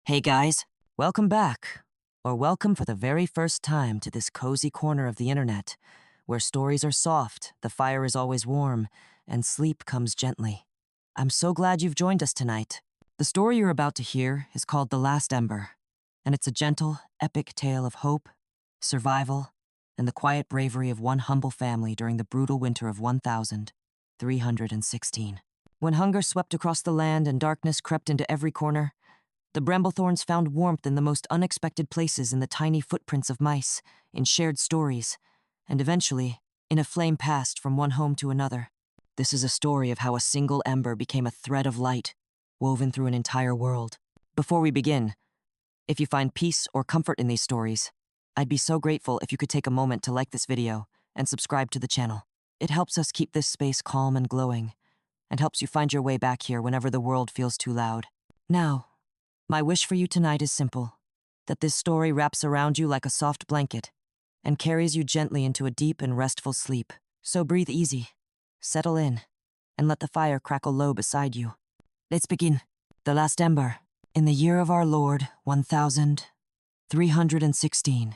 Hey guys, welcome back, or welcome for the very first time to this cozy corner of the internet, where stories are soft, the fire is always warm, and sleep comes gently. I'm so glad you've joined us tonight. The story you're about to hear is called The Last Ember, and it's a gentle, epic tale of hope, survival, and the quiet bravery of one humble family during the brutal winter of 1316. When hunger swept across the land and darkness crept into every corner, the Bramblethorns found warmth in the most unexpected places, in the tiny footprints of mice, in shared stories, and eventually, in a flame passed from one home to another. This is a story of how a single ember became a thread of light, woven through an entire world. Before we begin, if you find peace or comfort in these stories, I'd be so grateful if you could take a moment to like this video and subscribe to the channel. It helps us keep this space calm and glowing, and helps you find your way back here whenever the world feels too loud. Now, my wish for you tonight is simple: that this story wraps around you like a soft blanket and carries you gently into a deep and restful sleep. So breathe easy, settle in, and let the fire crackle low beside you. Let's begin. The Last Ember. In the year of our Lord, 1316,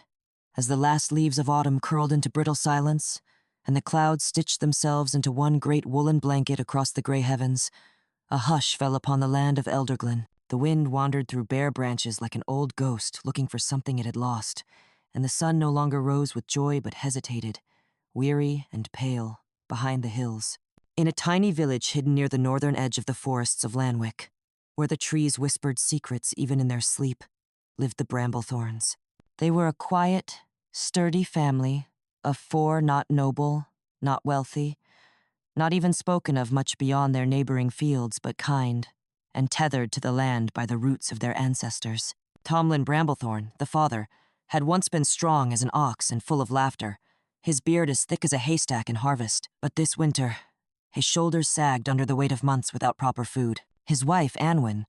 as the last leaves of autumn curled into brittle silence, and the clouds stitched themselves into one great woolen blanket across the gray heavens, a hush fell upon the land of Elderglen. The wind wandered through bare branches like an old ghost looking for something it had lost, and the sun no longer rose with joy but hesitated, weary and pale, behind the hills. In a tiny village hidden near the northern edge of the forests of Lanwick, where the trees whispered secrets even in their sleep, lived the Bramblethorns. They were a quiet, sturdy family of 4, not noble, not wealthy, not even spoken of much beyond their neighboring fields, but kind, and tethered to the land by the roots of their ancestors. Tomlin Bramblethorn, the father, had once been strong as an ox and full of laughter, his beard as thick as a haystack in harvest. But this winter, his shoulders sagged under the weight of months without proper food. His wife, Anwen,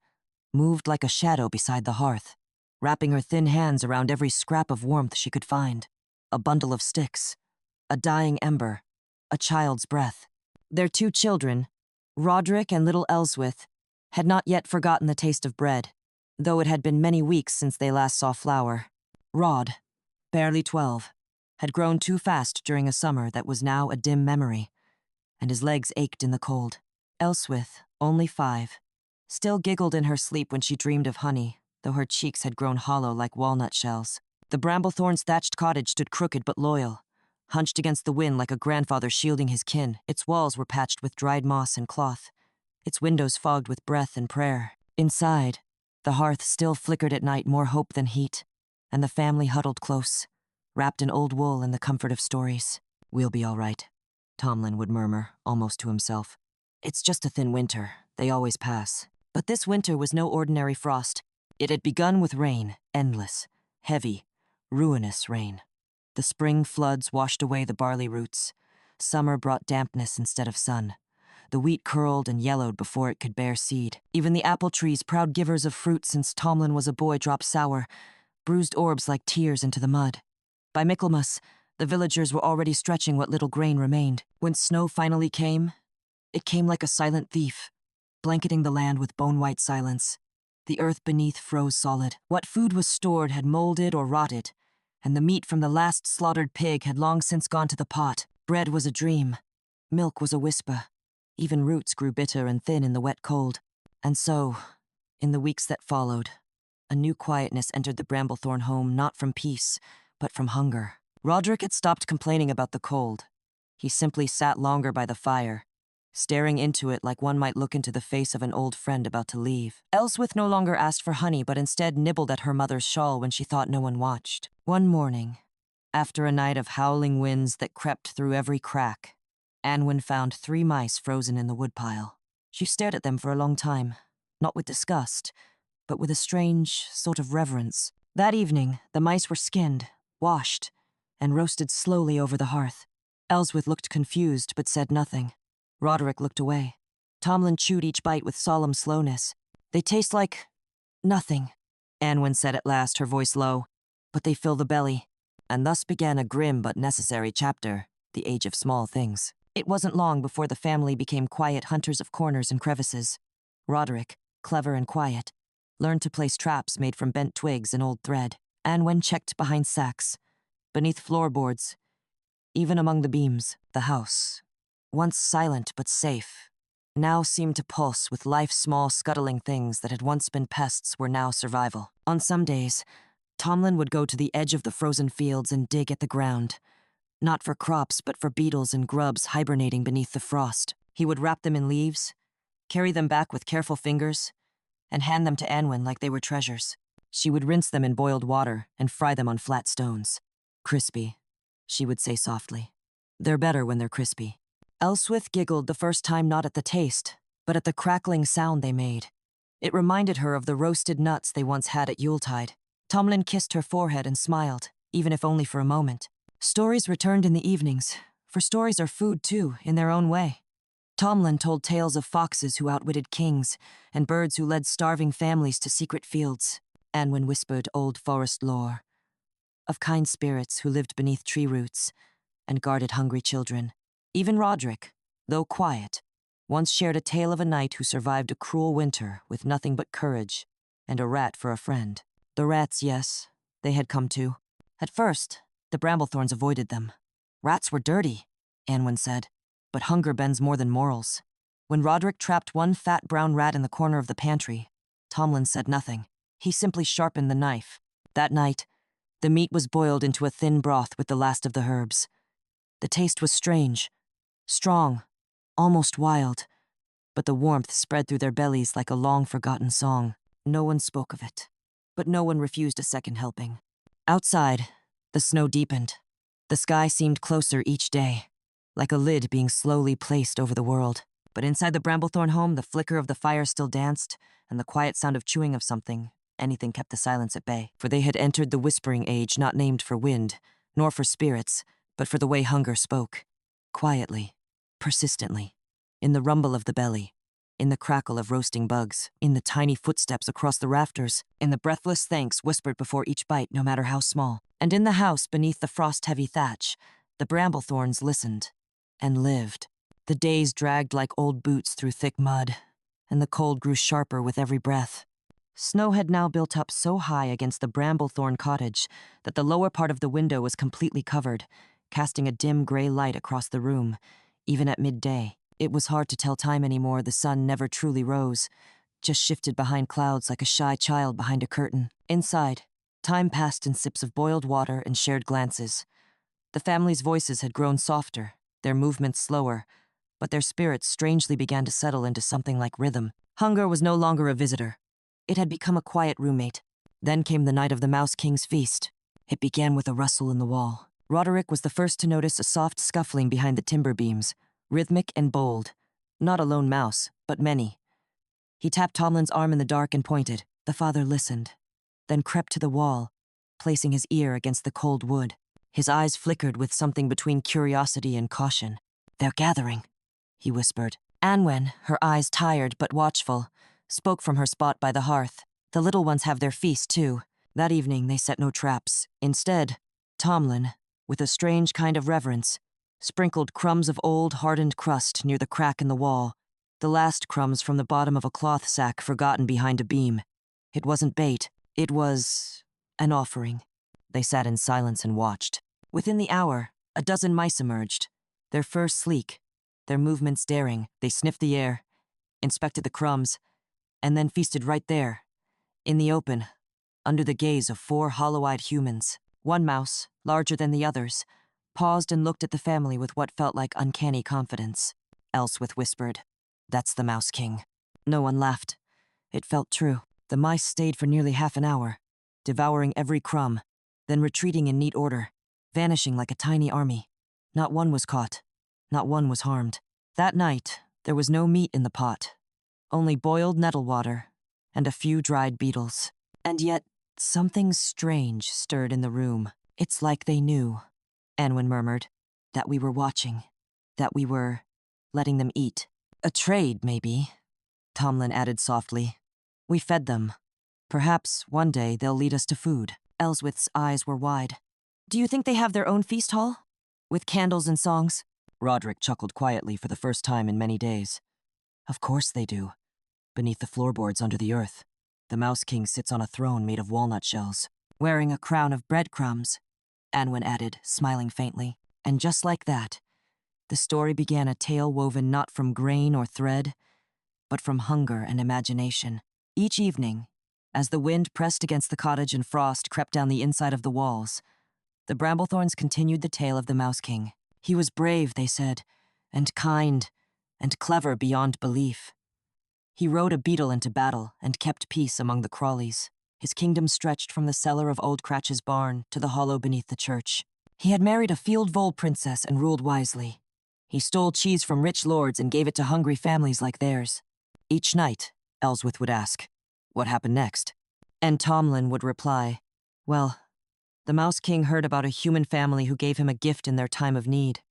moved like a shadow beside the hearth, wrapping her thin hands around every scrap of warmth she could find: a bundle of sticks, a dying ember, a child's breath. Their 2 children, Roderick and little Elswith, had not yet forgotten the taste of bread, though it had been many weeks since they last saw flour. Rod, barely 12, had grown too fast during a summer that was now a dim memory, and his legs ached in the cold. Elswith, only 5, still giggled in her sleep when she dreamed of honey, though her cheeks had grown hollow like walnut shells. The Bramblethorns' thatched cottage stood crooked but loyal, hunched against the wind like a grandfather shielding his kin. Its walls were patched with dried moss and cloth, its windows fogged with breath and prayer. Inside, the hearth still flickered at night, more hope than heat, and the family huddled close, wrapped in old wool and the comfort of stories. "We'll be all right," Tomlin would murmur, almost to himself. "It's just a thin winter. They always pass." But this winter was no ordinary frost. It had begun with rain, endless, heavy, ruinous rain. The spring floods washed away the barley roots. Summer brought dampness instead of sun. The wheat curled and yellowed before it could bear seed. Even the apple trees, proud givers of fruit since Tomlin was a boy, dropped sour, bruised orbs like tears into the mud. By Michaelmas, the villagers were already stretching what little grain remained. When snow finally came, it came like a silent thief, blanketing the land with bone-white silence. The earth beneath froze solid. What food was stored had molded or rotted, and the meat from the last slaughtered pig had long since gone to the pot. Bread was a dream. Milk was a whisper. Even roots grew bitter and thin in the wet cold. And so, in the weeks that followed, a new quietness entered the Bramblethorn home, not from peace, but from hunger. Roderick had stopped complaining about the cold. He simply sat longer by the fire, staring into it like one might look into the face of an old friend about to leave. Elswith no longer asked for honey, but instead nibbled at her mother's shawl when she thought no one watched. One morning, after a night of howling winds that crept through every crack, Anwen found 3 mice frozen in the woodpile. She stared at them for a long time, not with disgust, but with a strange sort of reverence. That evening, the mice were skinned, washed, and roasted slowly over the hearth. Elswith looked confused but said nothing. Roderick looked away. Tomlin chewed each bite with solemn slowness. "They taste like nothing," Anwen said at last, her voice low, "but they fill the belly." And thus began a grim but necessary chapter, the age of small things. It wasn't long before the family became quiet hunters of corners and crevices. Roderick, clever and quiet, learned to place traps made from bent twigs and old thread. Anwen checked behind sacks, beneath floorboards, even among the beams. The house, once silent but safe, now seemed to pulse with life's small scuttling things that had once been pests were now survival. On some days, Tomlin would go to the edge of the frozen fields and dig at the ground, not for crops but for beetles and grubs hibernating beneath the frost. He would wrap them in leaves, carry them back with careful fingers, and hand them to Anwen like they were treasures. She would rinse them in boiled water and fry them on flat stones. Crispy, she would say softly. They're better when they're crispy. Elswith giggled the first time not at the taste, but at the crackling sound they made. It reminded her of the roasted nuts they once had at Yuletide. Tomlin kissed her forehead and smiled, even if only for a moment. Stories returned in the evenings, for stories are food too, in their own way. Tomlin told tales of foxes who outwitted kings and birds who led starving families to secret fields. Anwen whispered old forest lore, of kind spirits who lived beneath tree roots and guarded hungry children. Even Roderick, though quiet, once shared a tale of a knight who survived a cruel winter with nothing but courage and a rat for a friend. The rats, yes, they had come too. At first, the Bramblethorns avoided them. Rats were dirty, Anwen said, but hunger bends more than morals. When Roderick trapped one fat brown rat in the corner of the pantry, Tomlin said nothing. He simply sharpened the knife. That night, the meat was boiled into a thin broth with the last of the herbs. The taste was strange, strong, almost wild, but the warmth spread through their bellies like a long-forgotten song. No one spoke of it, but no one refused a second helping. Outside, the snow deepened. The sky seemed closer each day, like a lid being slowly placed over the world. But inside the Bramblethorn home, the flicker of the fire still danced, and the quiet sound of chewing of something, anything kept the silence at bay. For they had entered the whispering age not named for wind, nor for spirits, but for the way hunger spoke. Quietly, persistently, in the rumble of the belly, in the crackle of roasting bugs, in the tiny footsteps across the rafters, in the breathless thanks whispered before each bite, no matter how small. And in the house beneath the frost-heavy thatch, the Bramblethorns listened and lived. The days dragged like old boots through thick mud, and the cold grew sharper with every breath. Snow had now built up so high against the Bramblethorn cottage that the lower part of the window was completely covered, casting a dim gray light across the room, even at midday. It was hard to tell time anymore. The sun never truly rose, just shifted behind clouds like a shy child behind a curtain. Inside, time passed in sips of boiled water and shared glances. The family's voices had grown softer, their movements slower, but their spirits strangely began to settle into something like rhythm. Hunger was no longer a visitor. It had become a quiet roommate. Then came the night of the Mouse King's feast. It began with a rustle in the wall. Roderick was the first to notice a soft scuffling behind the timber beams, rhythmic and bold. Not a lone mouse, but many. He tapped Tomlin's arm in the dark and pointed. The father listened, then crept to the wall, placing his ear against the cold wood. His eyes flickered with something between curiosity and caution. "They're gathering," he whispered. Anwen, her eyes tired but watchful, spoke from her spot by the hearth. "The little ones have their feast, too." That evening they set no traps. Instead, Tomlin, with a strange kind of reverence, sprinkled crumbs of old, hardened crust near the crack in the wall, the last crumbs from the bottom of a cloth sack forgotten behind a beam. It wasn't bait. It was an offering. They sat in silence and watched. Within the hour, a dozen mice emerged, their fur sleek, their movements daring. They sniffed the air, inspected the crumbs, and then feasted right there, in the open, under the gaze of 4 hollow-eyed humans. One mouse, larger than the others, paused and looked at the family with what felt like uncanny confidence. Elswith whispered, "That's the Mouse King." No one laughed. It felt true. The mice stayed for nearly half an hour, devouring every crumb, then retreating in neat order, vanishing like a tiny army. Not one was caught. Not one was harmed. That night, there was no meat in the pot, only boiled nettle water and a few dried beetles. And yet, something strange stirred in the room. "It's like they knew," Anwen murmured, "that we were watching, that we were letting them eat. A trade, maybe," Tomlin added softly. "We fed them. Perhaps one day they'll lead us to food." Elswith's eyes were wide. "Do you think they have their own feast hall? With candles and songs?" Roderick chuckled quietly for the first time in many days. "Of course they do. Beneath the floorboards under the earth." The Mouse King sits on a throne made of walnut shells, wearing a crown of breadcrumbs, Anwen added, smiling faintly. And just like that, the story began, a tale woven not from grain or thread, but from hunger and imagination. Each evening, as the wind pressed against the cottage and frost crept down the inside of the walls, the Bramblethorns continued the tale of the Mouse King. He was brave, they said, and kind, and clever beyond belief. He rode a beetle into battle and kept peace among the Crawleys. His kingdom stretched from the cellar of Old Cratch's barn to the hollow beneath the church. He had married a field vole princess and ruled wisely. He stole cheese from rich lords and gave it to hungry families like theirs. Each night, Ellsworth would ask, "What happened next?" And Tomlin would reply, "Well, the Mouse King heard about a human family who gave him a gift in their time of need."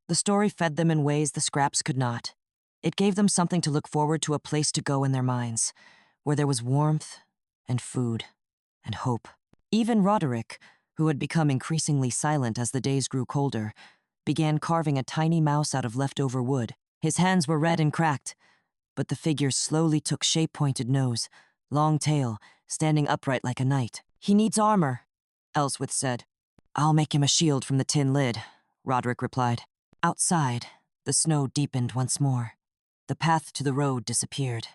The story fed them in ways the scraps could not. It gave them something to look forward to, a place to go in their minds, where there was warmth and food and hope. Even Roderick, who had become increasingly silent as the days grew colder, began carving a tiny mouse out of leftover wood. His hands were red and cracked, but the figure slowly took shape: pointed nose, long tail, standing upright like a knight. "He needs armor," Ellsworth said. "I'll make him a shield from the tin lid," Roderick replied. Outside, the snow deepened once more. The path to the road disappeared.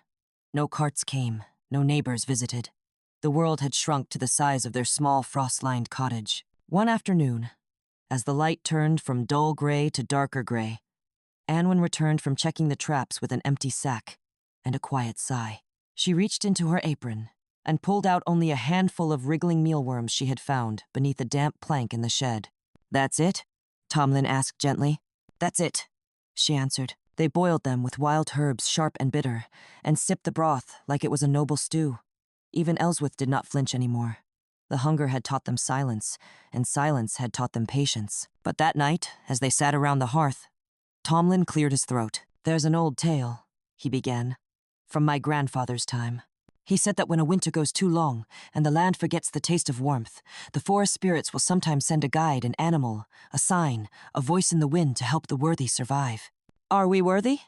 No carts came, no neighbors visited. The world had shrunk to the size of their small frost-lined cottage. One afternoon, as the light turned from dull gray to darker gray, Anwen returned from checking the traps with an empty sack and a quiet sigh. She reached into her apron and pulled out only a handful of wriggling mealworms she had found beneath a damp plank in the shed. "That's it?" Tomlin asked gently. "That's it," she answered. They boiled them with wild herbs, sharp and bitter, and sipped the broth like it was a noble stew. Even Ellsworth did not flinch anymore. The hunger had taught them silence, and silence had taught them patience. But that night, as they sat around the hearth, Tomlin cleared his throat. "There's an old tale," he began, "from my grandfather's time. He said that when a winter goes too long and the land forgets the taste of warmth, the forest spirits will sometimes send a guide, an animal, a sign, a voice in the wind to help the worthy survive." "Are we worthy?"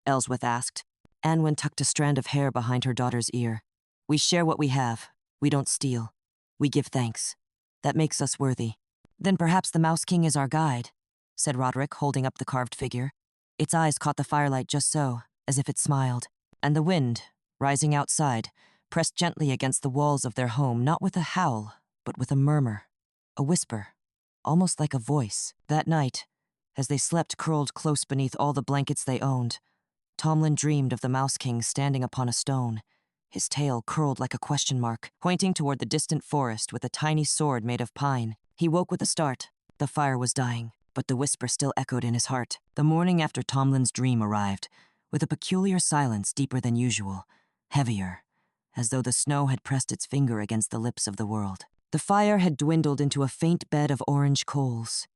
Ellsworth asked. Anwen tucked a strand of hair behind her daughter's ear. "We share what we have. We don't steal. We give thanks. That makes us worthy." "Then perhaps the Mouse King is our guide," said Roderick, holding up the carved figure. Its eyes caught the firelight just so, as if it smiled. And the wind, rising outside, pressed gently against the walls of their home, not with a howl, but with a murmur, a whisper, almost like a voice. That night, as they slept curled close beneath all the blankets they owned, Tomlin dreamed of the Mouse King standing upon a stone, his tail curled like a question mark, pointing toward the distant forest with a tiny sword made of pine. He woke with a start. The fire was dying, but the whisper still echoed in his heart. The morning after Tomlin's dream arrived, with a peculiar silence deeper than usual, heavier, as though the snow had pressed its finger against the lips of the world. The fire had dwindled into a faint bed of orange coals,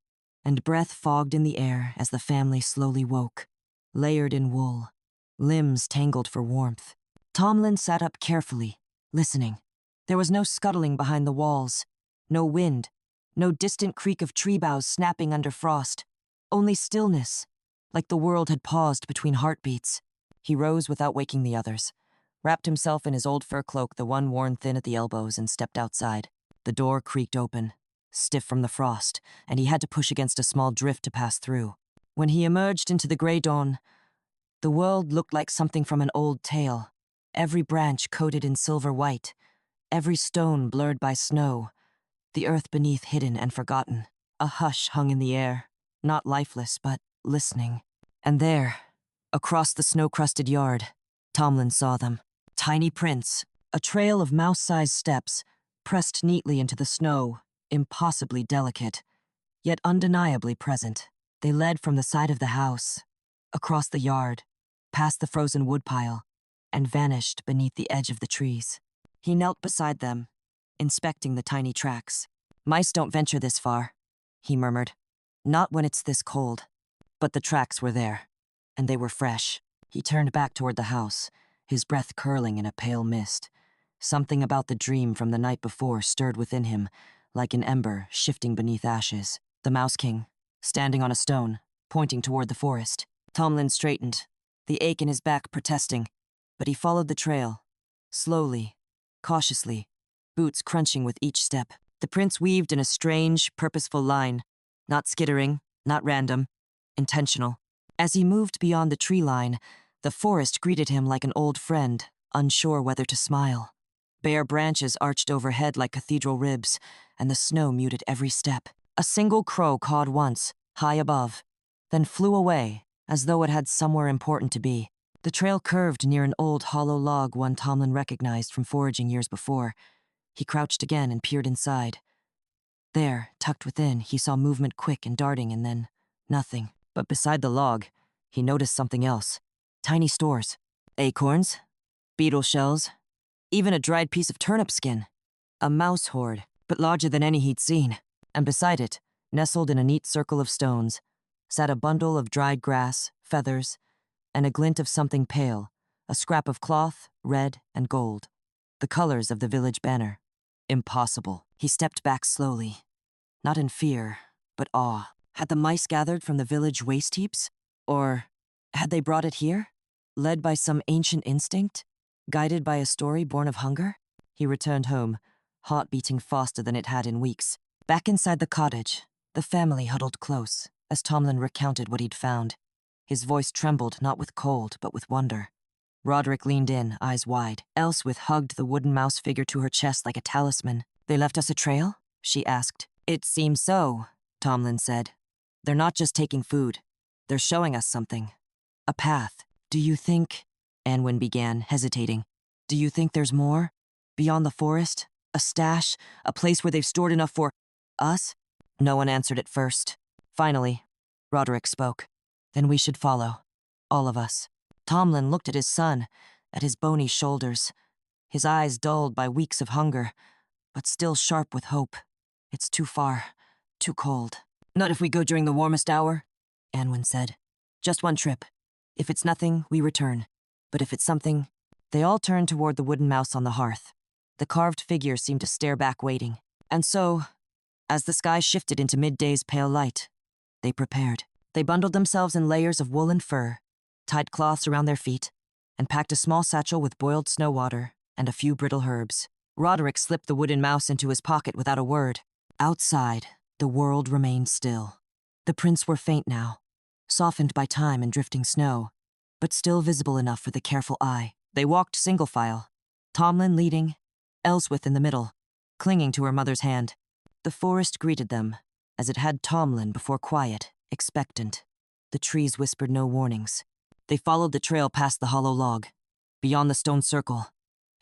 and breath fogged in the air as the family slowly woke, layered in wool, limbs tangled for warmth. Tomlin sat up carefully, listening. There was no scuttling behind the walls, no wind, no distant creak of tree boughs snapping under frost, only stillness, like the world had paused between heartbeats. He rose without waking the others, wrapped himself in his old fur cloak, the one worn thin at the elbows, and stepped outside. The door creaked open, stiff from the frost, and he had to push against a small drift to pass through. When he emerged into the gray dawn, the world looked like something from an old tale, every branch coated in silver white, every stone blurred by snow, the earth beneath hidden and forgotten. A hush hung in the air, not lifeless, but listening. And there, across the snow-crusted yard, Tomlin saw them. Tiny prints, a trail of mouse-sized steps, pressed neatly into the snow, impossibly delicate, yet undeniably present. They led from the side of the house, across the yard, past the frozen woodpile, and vanished beneath the edge of the trees. He knelt beside them, inspecting the tiny tracks. "Mice don't venture this far," he murmured. "Not when it's this cold." But the tracks were there, and they were fresh. He turned back toward the house, his breath curling in a pale mist. Something about the dream from the night before stirred within him, like an ember shifting beneath ashes. The Mouse King, standing on a stone, pointing toward the forest. Tomlin straightened, the ache in his back protesting, but he followed the trail, slowly, cautiously, boots crunching with each step. The prince weaved in a strange, purposeful line, not skittering, not random, intentional. As he moved beyond the tree line, the forest greeted him like an old friend, unsure whether to smile. Bare branches arched overhead like cathedral ribs, and the snow muted every step. A single crow cawed once, high above, then flew away, as though it had somewhere important to be. The trail curved near an old hollow log one Tomlin recognized from foraging years before. He crouched again and peered inside. There, tucked within, he saw movement quick and darting and then nothing. But beside the log, he noticed something else. Tiny stores. Acorns, beetle shells, even a dried piece of turnip skin. A mouse hoard, but larger than any he'd seen. And beside it, nestled in a neat circle of stones, sat a bundle of dried grass, feathers, and a glint of something pale, a scrap of cloth, red and gold. The colors of the village banner. Impossible. He stepped back slowly. Not in fear, but awe. Had the mice gathered from the village waste heaps? Or had they brought it here? Led by some ancient instinct? Guided by a story born of hunger? He returned home, heart beating faster than it had in weeks. Back inside the cottage, the family huddled close, as Tomlin recounted what he'd found. His voice trembled not with cold, but with wonder. Roderick leaned in, eyes wide. Elswith hugged the wooden mouse figure to her chest like a talisman. "They left us a trail?" she asked. "It seems so," Tomlin said. "They're not just taking food. They're showing us something. A path. Do you think—" Anwen began, hesitating. "Do you think there's more? Beyond the forest? A stash? A place where they've stored enough for— us?" No one answered at first. Finally, Roderick spoke. "Then we should follow. All of us." Tomlin looked at his son, at his bony shoulders, his eyes dulled by weeks of hunger, but still sharp with hope. "It's too far, too cold." "Not if we go during the warmest hour," Anwen said. "Just one trip. If it's nothing, we return. But if it's something—" They all turned toward the wooden mouse on the hearth. The carved figure seemed to stare back, waiting. And so, as the sky shifted into midday's pale light, they prepared. They bundled themselves in layers of wool and fur, tied cloths around their feet, and packed a small satchel with boiled snow water and a few brittle herbs. Roderick slipped the wooden mouse into his pocket without a word. Outside, the world remained still. The prints were faint now, softened by time and drifting snow, but still visible enough for the careful eye. They walked single file, Tomlin leading, Elswith in the middle, clinging to her mother's hand. The forest greeted them, as it had Tomlin before, quiet, expectant. The trees whispered no warnings. They followed the trail past the hollow log, beyond the stone circle,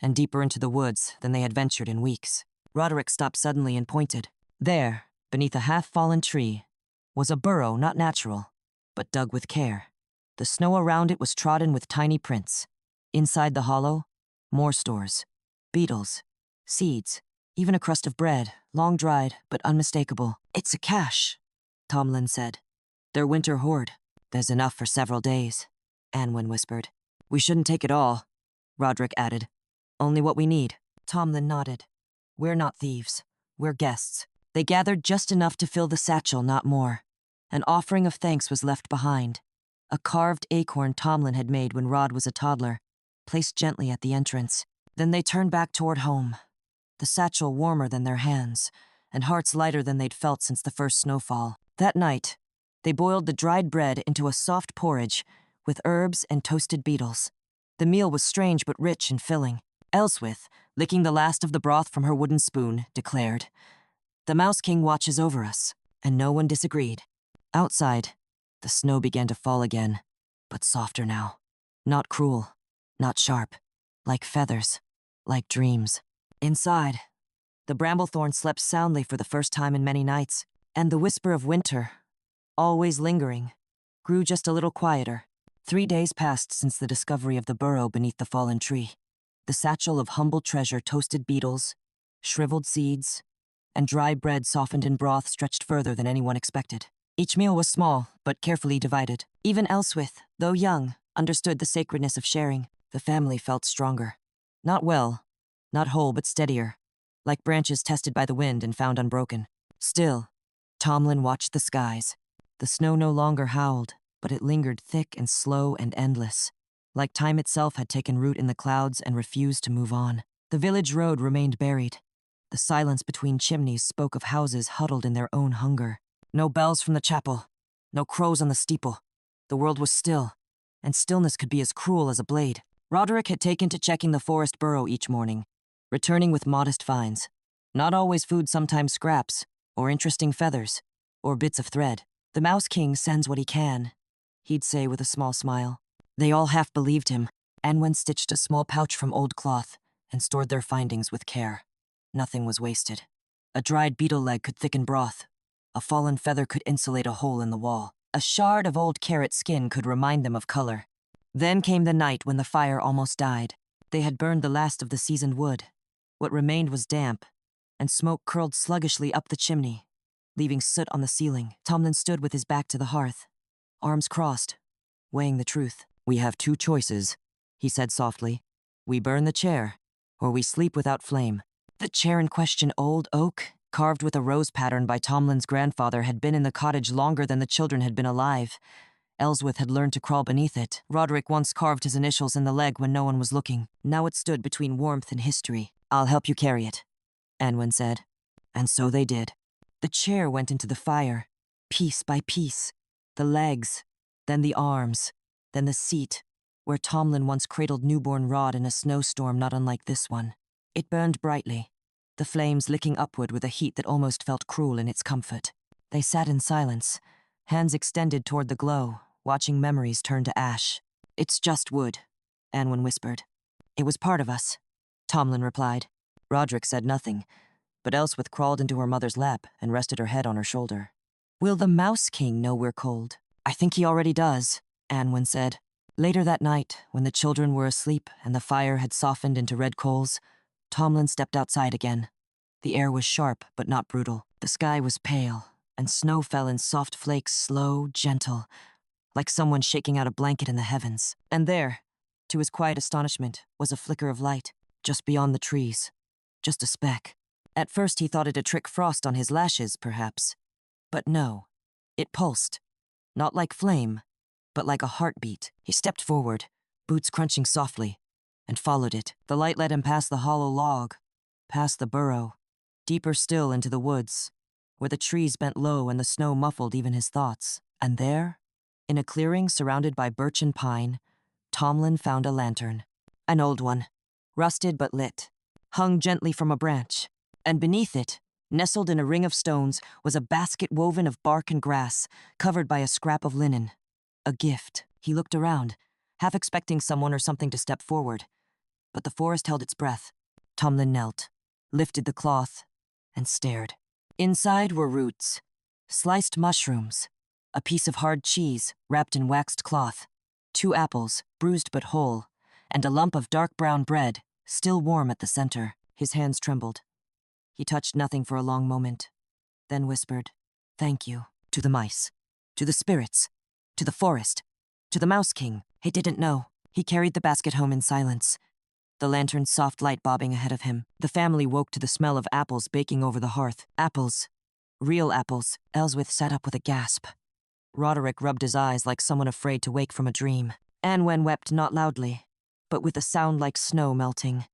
and deeper into the woods than they had ventured in weeks. Roderick stopped suddenly and pointed. There, beneath a half-fallen tree, was a burrow not natural, but dug with care. The snow around it was trodden with tiny prints. Inside the hollow, more stores. Beetles, seeds, even a crust of bread, long-dried but unmistakable. "It's a cache," Tomlin said. "Their winter hoard. There's enough for several days," Anwen whispered. "We shouldn't take it all," Roderick added. "Only what we need." Tomlin nodded. "We're not thieves. We're guests." They gathered just enough to fill the satchel, not more. An offering of thanks was left behind. A carved acorn Tomlin had made when Rod was a toddler, placed gently at the entrance. Then they turned back toward home, the satchel warmer than their hands, and hearts lighter than they'd felt since the first snowfall. That night, they boiled the dried bread into a soft porridge with herbs and toasted beetles. The meal was strange but rich and filling. Elswith, licking the last of the broth from her wooden spoon, declared, "The Mouse King watches over us," and no one disagreed. Outside, the snow began to fall again, but softer now. Not cruel, not sharp, like feathers, like dreams. Inside, the bramblethorn slept soundly for the first time in many nights, and the whisper of winter, always lingering, grew just a little quieter. 3 days passed since the discovery of the burrow beneath the fallen tree. The satchel of humble treasure, toasted beetles, shriveled seeds, and dry bread softened in broth stretched further than anyone expected. Each meal was small, but carefully divided. Even Elswith, though young, understood the sacredness of sharing. The family felt stronger. Not well, not whole, but steadier, like branches tested by the wind and found unbroken. Still, Tomlin watched the skies. The snow no longer howled, but it lingered thick and slow and endless, like time itself had taken root in the clouds and refused to move on. The village road remained buried. The silence between chimneys spoke of houses huddled in their own hunger. No bells from the chapel, no crows on the steeple. The world was still, and stillness could be as cruel as a blade. Roderick had taken to checking the forest burrow each morning, returning with modest finds. Not always food, sometimes scraps, or interesting feathers, or bits of thread. The Mouse King sends what he can, he'd say with a small smile. They all half believed him. Anwen stitched a small pouch from old cloth and stored their findings with care. Nothing was wasted. A dried beetle leg could thicken broth. A fallen feather could insulate a hole in the wall. A shard of old carrot skin could remind them of color. Then came the night when the fire almost died. They had burned the last of the seasoned wood. What remained was damp, and smoke curled sluggishly up the chimney, leaving soot on the ceiling. Tomlin stood with his back to the hearth, arms crossed, weighing the truth. "We have two choices," he said softly. "We burn the chair, or we sleep without flame." The chair in question, old oak, carved with a rose pattern by Tomlin's grandfather, had been in the cottage longer than the children had been alive. Ellsworth had learned to crawl beneath it. Roderick once carved his initials in the leg when no one was looking. Now it stood between warmth and history. "I'll help you carry it," Anwen said. And so they did. The chair went into the fire, piece by piece. The legs, then the arms, then the seat, where Tomlin once cradled newborn Rod in a snowstorm not unlike this one. It burned brightly, the flames licking upward with a heat that almost felt cruel in its comfort. They sat in silence, hands extended toward the glow, watching memories turn to ash. "It's just wood," Anwen whispered. "It was part of us," Tomlin replied. Roderick said nothing, but Ellsworth crawled into her mother's lap and rested her head on her shoulder. "Will the Mouse King know we're cold?" "I think he already does," Anwen said. Later that night, when the children were asleep and the fire had softened into red coals, Tomlin stepped outside again. The air was sharp, but not brutal. The sky was pale, and snow fell in soft flakes, slow, gentle, like someone shaking out a blanket in the heavens. And there, to his quiet astonishment, was a flicker of light, just beyond the trees. Just a speck. At first he thought it a trick frost on his lashes, perhaps. But no, it pulsed. Not like flame, but like a heartbeat. He stepped forward, boots crunching softly, and followed it. The light led him past the hollow log, past the burrow, deeper still into the woods, where the trees bent low and the snow muffled even his thoughts. And there, in a clearing surrounded by birch and pine, Tomlin found a lantern. An old one, rusted but lit, hung gently from a branch, and beneath it, nestled in a ring of stones, was a basket woven of bark and grass, covered by a scrap of linen. A gift. He looked around, half expecting someone or something to step forward. But the forest held its breath. Tomlin knelt, lifted the cloth, and stared. Inside were roots, sliced mushrooms, a piece of hard cheese wrapped in waxed cloth, 2 apples, bruised but whole, and a lump of dark brown bread, still warm at the center. His hands trembled. He touched nothing for a long moment, then whispered, "Thank you," to the mice, to the spirits, to the forest, to the Mouse King. He didn't know. He carried the basket home in silence, the lantern's soft light bobbing ahead of him. The family woke to the smell of apples baking over the hearth. Apples. Real apples. Ellsworth sat up with a gasp. Roderick rubbed his eyes like someone afraid to wake from a dream. Anwen wept not loudly, but with a sound like snow melting.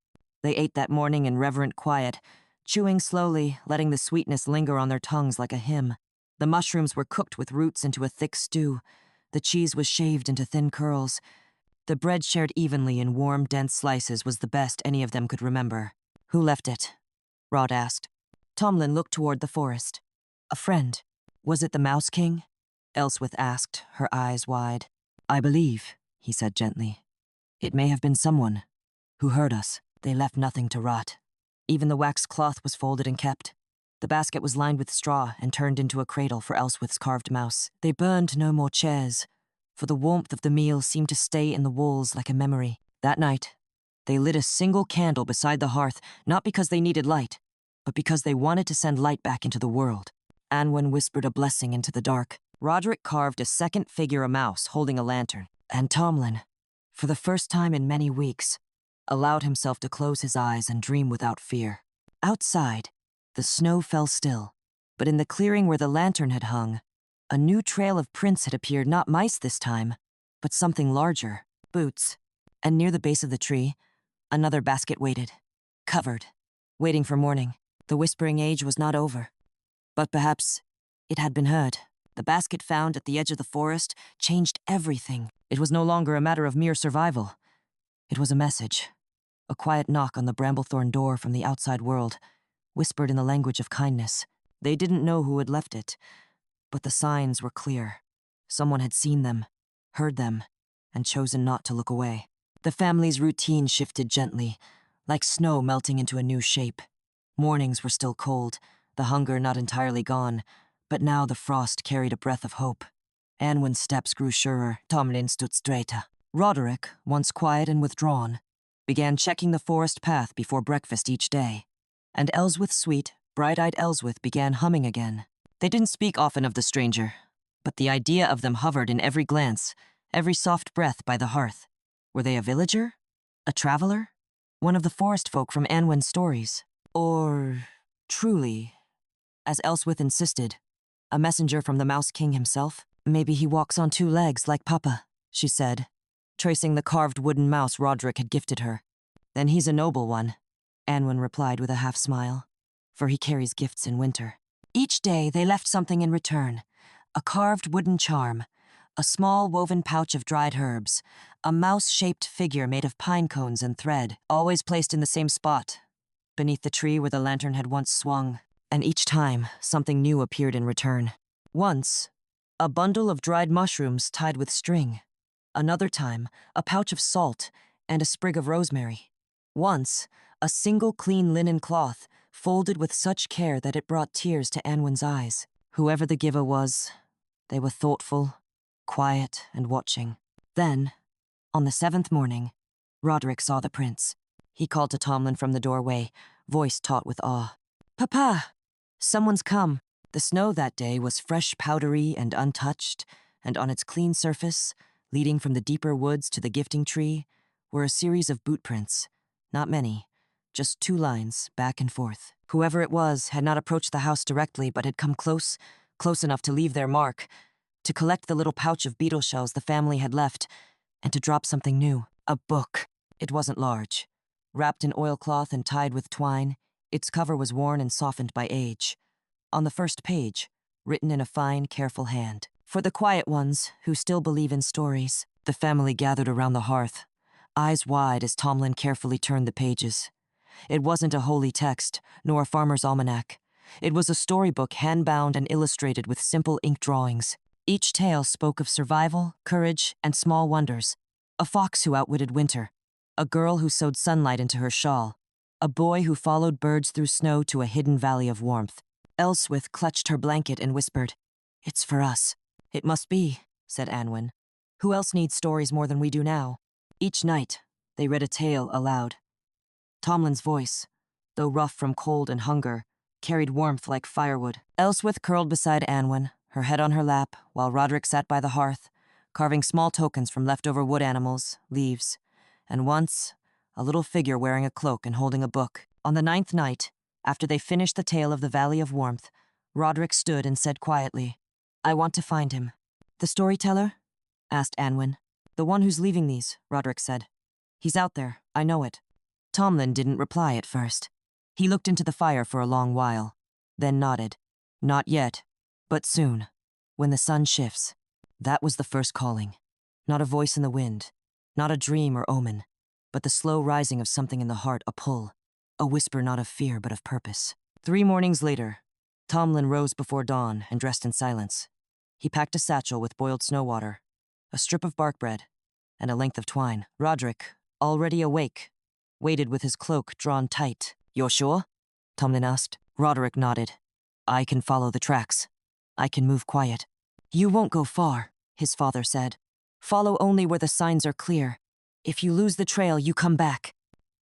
They ate that morning in reverent quiet, chewing slowly, letting the sweetness linger on their tongues like a hymn. The mushrooms were cooked with roots into a thick stew. The cheese was shaved into thin curls. The bread shared evenly in warm, dense slices was the best any of them could remember. "Who left it?" Rod asked. Tomlin looked toward the forest. "A friend." "Was it the Mouse King?" Ellsworth asked, her eyes wide. "I believe," he said gently. "It may have been someone who heard us. They left nothing to rot. Even the waxed cloth was folded and kept. The basket was lined with straw and turned into a cradle for Ellsworth's carved mouse. They burned no more chairs, for the warmth of the meal seemed to stay in the walls like a memory. That night, they lit a single candle beside the hearth, not because they needed light, but because they wanted to send light back into the world. Anwen whispered a blessing into the dark. Roderick carved a second figure, a mouse holding a lantern. And Tomlin, for the first time in many weeks, allowed himself to close his eyes and dream without fear. Outside, the snow fell still, but in the clearing where the lantern had hung, a new trail of prints had appeared, not mice this time, but something larger, boots. And near the base of the tree, another basket waited. covered, waiting for morning. The whispering age was not over. But perhaps it had been heard. The basket found at the edge of the forest changed everything. It was no longer a matter of mere survival. It was a message. A quiet knock on the bramblethorn door from the outside world, whispered in the language of kindness. They didn't know who had left it, but the signs were clear. Someone had seen them, heard them, and chosen not to look away. The family's routine shifted gently, like snow melting into a new shape. Mornings were still cold, the hunger not entirely gone, but now the frost carried a breath of hope. Anwen's steps grew surer. Tomlin stood straighter. Roderick, once quiet and withdrawn, began checking the forest path before breakfast each day. And Elswith's sweet, bright-eyed Elswith began humming again. They didn't speak often of the stranger, but the idea of them hovered in every glance, every soft breath by the hearth. Were they a villager? A traveler? One of the forest folk from Anwen's stories? Or, truly, as Elswith insisted, a messenger from the Mouse King himself? Maybe he walks on two legs like Papa, she said, tracing the carved wooden mouse Roderick had gifted her. Then he's a noble one, Anwen replied with a half-smile, for he carries gifts in winter. Each day they left something in return, a carved wooden charm, a small woven pouch of dried herbs, a mouse-shaped figure made of pine cones and thread, always placed in the same spot, beneath the tree where the lantern had once swung, and each time something new appeared in return. Once, a bundle of dried mushrooms tied with string. Another time, a pouch of salt and a sprig of rosemary. Once, a single clean linen cloth, folded with such care that it brought tears to Anwen's eyes. Whoever the giver was, they were thoughtful, quiet, and watching. Then, on the 7th morning, Roderick saw the prince. He called to Tomlin from the doorway, voice taut with awe. "Papa! Someone's come." The snow that day was fresh, powdery, and untouched, and on its clean surface, leading from the deeper woods to the gifting tree, were a series of boot prints. Not many, just 2 lines, back and forth. Whoever it was had not approached the house directly, but had come close enough to leave their mark, to collect the little pouch of beetle shells the family had left, and to drop something new. A book. It wasn't large. Wrapped in oilcloth and tied with twine, its cover was worn and softened by age. On the first page, written in a fine, careful hand. For the quiet ones who still believe in stories. The family gathered around the hearth, eyes wide as Tomlin carefully turned the pages. It wasn't a holy text, nor a farmer's almanac. It was a storybook hand-bound and illustrated with simple ink drawings. Each tale spoke of survival, courage, and small wonders. A fox who outwitted winter. A girl who sewed sunlight into her shawl. A boy who followed birds through snow to a hidden valley of warmth. Elswith clutched her blanket and whispered, "It's for us." "It must be," said Anwen. "Who else needs stories more than we do now?" Each night, they read a tale aloud. Tomlin's voice, though rough from cold and hunger, carried warmth like firewood. Elswith curled beside Anwen, her head on her lap, while Roderick sat by the hearth, carving small tokens from leftover wood animals, leaves, and once, a little figure wearing a cloak and holding a book. On the 9th night, after they finished the tale of the Valley of Warmth, Roderick stood and said quietly, "I want to find him." "The storyteller?" asked Anwen. "The one who's leaving these," Roderick said. "He's out there, I know it." Tomlin didn't reply at first. He looked into the fire for a long while, then nodded. "Not yet, but soon, when the sun shifts." That was the first calling. Not a voice in the wind, not a dream or omen, but the slow rising of something in the heart, a pull, a whisper not of fear but of purpose. 3 mornings later, Tomlin rose before dawn and dressed in silence. He packed a satchel with boiled snow water, a strip of bark bread, and a length of twine. Roderick, already awake, waited with his cloak drawn tight. "You're sure?" Tomlin asked. Roderick nodded. "I can follow the tracks. I can move quiet." "You won't go far," his father said. "Follow only where the signs are clear. If you lose the trail, you come back.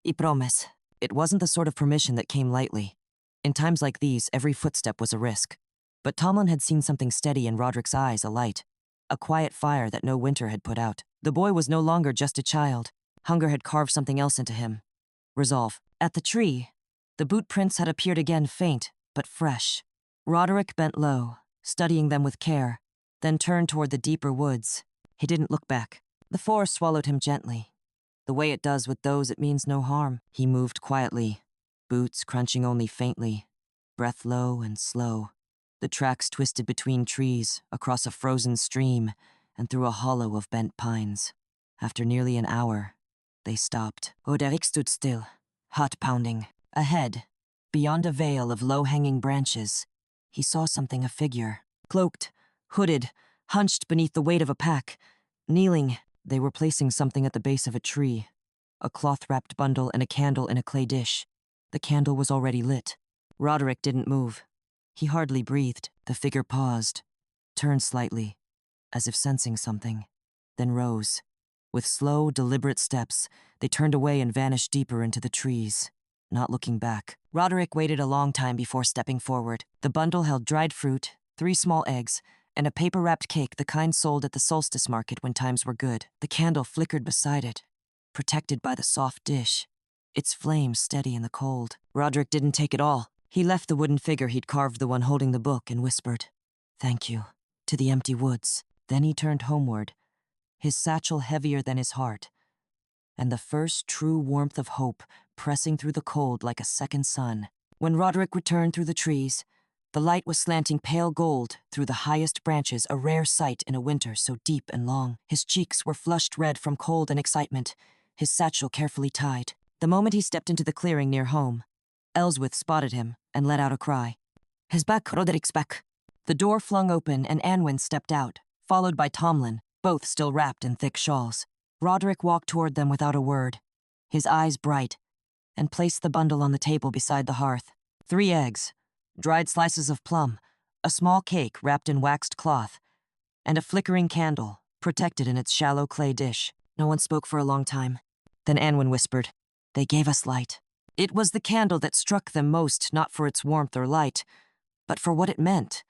I promise." It wasn't the sort of permission that came lightly. In times like these, every footstep was a risk. But Tomlin had seen something steady in Roderick's eyes, a light, a quiet fire that no winter had put out. The boy was no longer just a child. Hunger had carved something else into him. Resolve. At the tree, the boot prints had appeared again, faint but fresh. Roderick bent low, studying them with care, then turned toward the deeper woods. He didn't look back. The forest swallowed him gently. The way it does with those it means no harm. He moved quietly, boots crunching only faintly, breath low and slow. The tracks twisted between trees, across a frozen stream, and through a hollow of bent pines. After nearly an hour, they stopped. Roderick stood still, heart pounding. Ahead, beyond a veil of low-hanging branches, he saw something, a figure. Cloaked, hooded, hunched beneath the weight of a pack. Kneeling, they were placing something at the base of a tree. A cloth-wrapped bundle and a candle in a clay dish. The candle was already lit. Roderick didn't move. He hardly breathed. The figure paused, turned slightly, as if sensing something, then rose. With slow, deliberate steps, they turned away and vanished deeper into the trees, not looking back. Roderick waited a long time before stepping forward. The bundle held dried fruit, 3 small eggs, and a paper-wrapped cake, the kind sold at the solstice market when times were good. The candle flickered beside it, protected by the soft dish, its flame steady in the cold. Roderick didn't take it all. He left the wooden figure he'd carved, the one holding the book, and whispered, "Thank you," to the empty woods. Then he turned homeward, his satchel heavier than his heart, and the first true warmth of hope pressing through the cold like a second sun. When Roderick returned through the trees, the light was slanting pale gold through the highest branches, a rare sight in a winter so deep and long. His cheeks were flushed red from cold and excitement, his satchel carefully tied. The moment he stepped into the clearing near home, Ellsworth spotted him and let out a cry. "His back, Roderick's back." The door flung open and Anwen stepped out, followed by Tomlin, both still wrapped in thick shawls. Roderick walked toward them without a word, his eyes bright, and placed the bundle on the table beside the hearth. 3 eggs, dried slices of plum, a small cake wrapped in waxed cloth, and a flickering candle, protected in its shallow clay dish. No one spoke for a long time. Then Anwen whispered, "They gave us light." It was the candle that struck them most, not for its warmth or light, but for what it meant.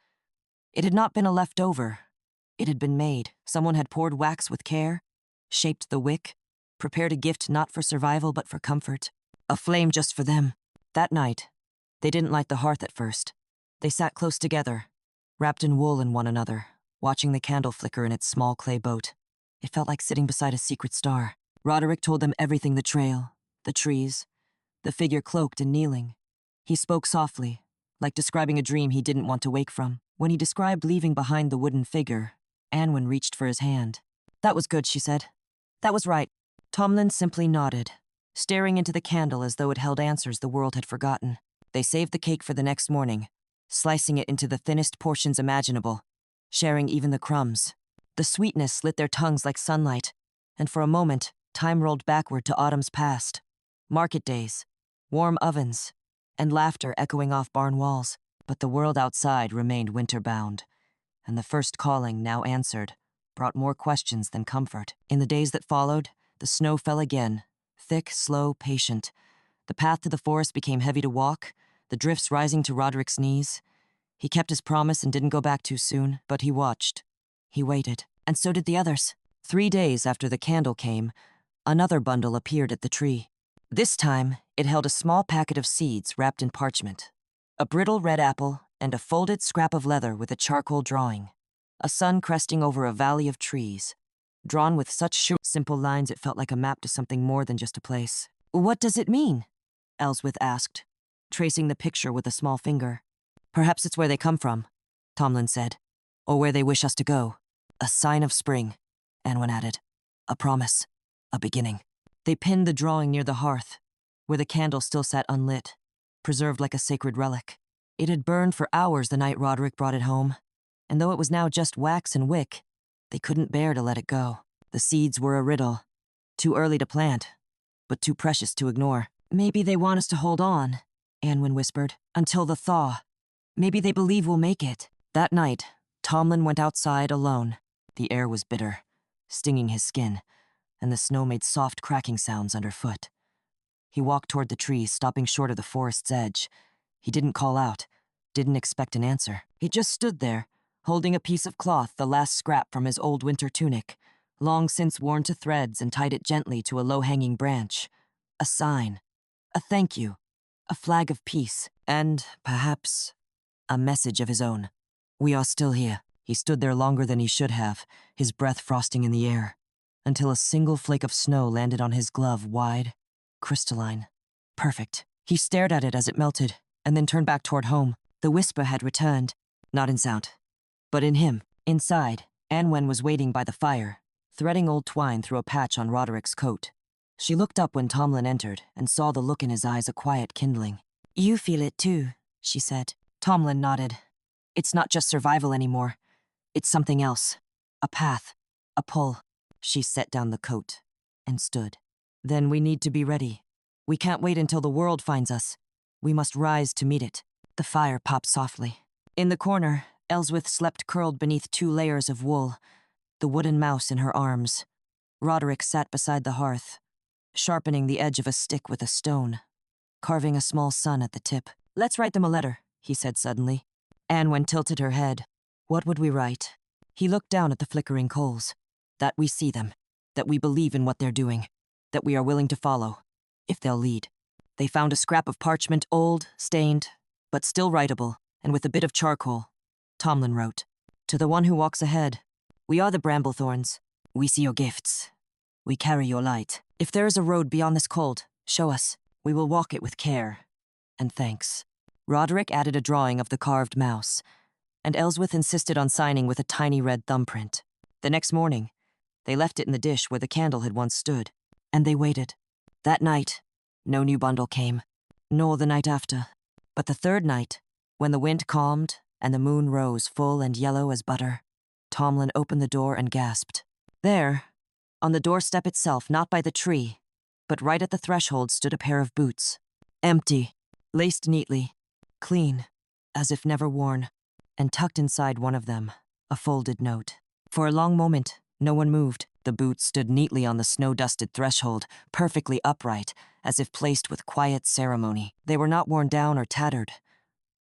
It had not been a leftover. It had been made. Someone had poured wax with care, shaped the wick, prepared a gift not for survival but for comfort. A flame just for them. That night, they didn't light the hearth at first. They sat close together, wrapped in wool in one another, watching the candle flicker in its small clay boat. It felt like sitting beside a secret star. Roderick told them everything: the trail, the trees, the figure cloaked and kneeling. He spoke softly, like describing a dream he didn't want to wake from. When he described leaving behind the wooden figure, Anwen reached for his hand. "That was good," she said. "That was right." Tomlin simply nodded, staring into the candle as though it held answers the world had forgotten. They saved the cake for the next morning, slicing it into the thinnest portions imaginable, sharing even the crumbs. The sweetness lit their tongues like sunlight, and for a moment, time rolled backward to autumn's past. Market days, warm ovens, and laughter echoing off barn walls. But the world outside remained winter-bound, and the first calling, now answered, brought more questions than comfort. In the days that followed, the snow fell again, thick, slow, patient. The path to the forest became heavy to walk, the drifts rising to Roderick's knees. He kept his promise and didn't go back too soon, but he watched. He waited, and so did the others. 3 days after the candle came, another bundle appeared at the tree. This time, it held a small packet of seeds wrapped in parchment, a brittle red apple, and a folded scrap of leather with a charcoal drawing. A sun cresting over a valley of trees, drawn with such simple lines it felt like a map to something more than just a place. "What does it mean?" Ellsworth asked, tracing the picture with a small finger. "Perhaps it's where they come from," Tomlin said, "or where they wish us to go." "A sign of spring," Anwen added. "A promise, a beginning." They pinned the drawing near the hearth, where the candle still sat unlit, preserved like a sacred relic. It had burned for hours the night Roderick brought it home, and though it was now just wax and wick, they couldn't bear to let it go. The seeds were a riddle, too early to plant, but too precious to ignore. "Maybe they want us to hold on," Anwen whispered, "until the thaw. Maybe they believe we'll make it." That night, Tomlin went outside alone. The air was bitter, stinging his skin, and the snow made soft cracking sounds underfoot. He walked toward the trees, stopping short of the forest's edge. He didn't call out, didn't expect an answer. He just stood there, holding a piece of cloth, the last scrap from his old winter tunic, long since worn to threads, and tied it gently to a low-hanging branch. A sign, a thank you, a flag of peace, and, perhaps, a message of his own. "We are still here." He stood there longer than he should have, his breath frosting in the air, until a single flake of snow landed on his glove, wide, crystalline, perfect. He stared at it as it melted, and then turned back toward home. The whisper had returned, not in sound, but in him. Inside, Anwen was waiting by the fire, threading old twine through a patch on Roderick's coat. She looked up when Tomlin entered and saw the look in his eyes, a quiet kindling. "You feel it too," she said. Tomlin nodded. "It's not just survival anymore. It's something else. A path. A pull." She set down the coat and stood. "Then we need to be ready. We can't wait until the world finds us. We must rise to meet it." The fire popped softly. In the corner, Ellsworth slept curled beneath 2 layers of wool, the wooden mouse in her arms. Roderick sat beside the hearth, sharpening the edge of a stick with a stone, carving a small sun at the tip. "Let's write them a letter," he said suddenly. Anwen tilted her head. "What would we write?" He looked down at the flickering coals. "That we see them, that we believe in what they're doing, that we are willing to follow, if they'll lead." They found a scrap of parchment, old, stained, but still writable, and with a bit of charcoal. Tomlin wrote, "To the one who walks ahead, we are the Bramblethorns. We see your gifts. We carry your light. If there is a road beyond this cold, show us. We will walk it with care. And thanks." Roderick added a drawing of the carved mouse, and Ellsworth insisted on signing with a tiny red thumbprint. The next morning, they left it in the dish where the candle had once stood, and they waited. That night, no new bundle came, nor the night after. But the third night, when the wind calmed and the moon rose full and yellow as butter, Tomlin opened the door and gasped. There, on the doorstep itself, not by the tree, but right at the threshold, stood a pair of boots. Empty, laced neatly, clean, as if never worn, and tucked inside one of them, a folded note. For a long moment, no one moved. The boots stood neatly on the snow-dusted threshold, perfectly upright, as if placed with quiet ceremony. They were not worn down or tattered,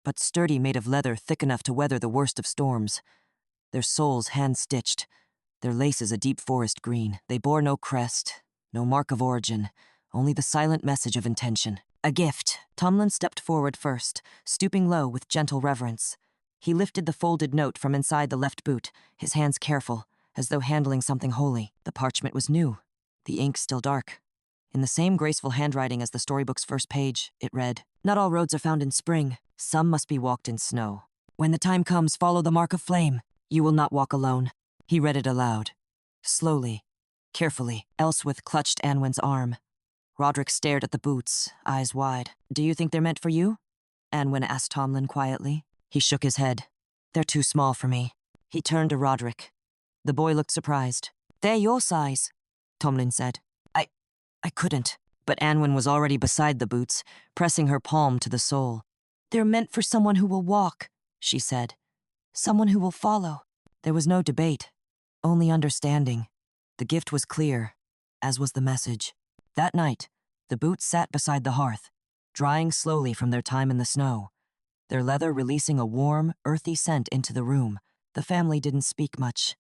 but sturdy, made of leather thick enough to weather the worst of storms. Their soles hand-stitched, their laces a deep forest green. They bore no crest, no mark of origin, only the silent message of intention. A gift. Tomlin stepped forward first, stooping low with gentle reverence. He lifted the folded note from inside the left boot, his hands careful, as though handling something holy. The parchment was new, the ink still dark. In the same graceful handwriting as the storybook's first page, it read, "Not all roads are found in spring. Some must be walked in snow. When the time comes, follow the mark of flame. You will not walk alone." He read it aloud. Slowly, carefully. Ellsworth clutched Anwen's arm. Roderick stared at the boots, eyes wide. "Do you think they're meant for you?" Anwen asked Tomlin quietly. He shook his head. "They're too small for me." He turned to Roderick. The boy looked surprised. "They're your size," Tomlin said. I couldn't." But Anwen was already beside the boots, pressing her palm to the sole. "They're meant for someone who will walk," she said. "Someone who will follow." There was no debate, only understanding. The gift was clear, as was the message. That night, the boots sat beside the hearth, drying slowly from their time in the snow, their leather releasing a warm, earthy scent into the room. The family didn't speak much,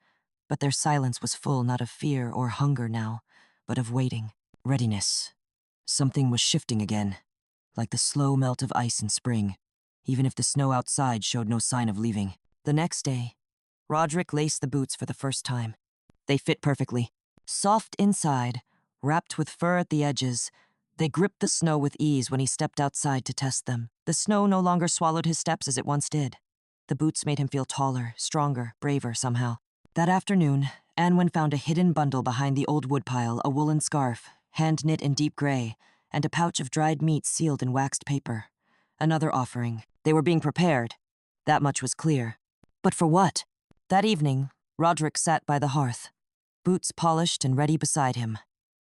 but their silence was full not of fear or hunger now, but of waiting, readiness. Something was shifting again, like the slow melt of ice in spring, even if the snow outside showed no sign of leaving. The next day, Roderick laced the boots for the first time. They fit perfectly. Soft inside, wrapped with fur at the edges, they gripped the snow with ease when he stepped outside to test them. The snow no longer swallowed his steps as it once did. The boots made him feel taller, stronger, braver somehow. That afternoon, Anwen found a hidden bundle behind the old woodpile, a woolen scarf, hand-knit in deep gray, and a pouch of dried meat sealed in waxed paper. Another offering. They were being prepared. That much was clear. But for what? That evening, Roderick sat by the hearth, boots polished and ready beside him.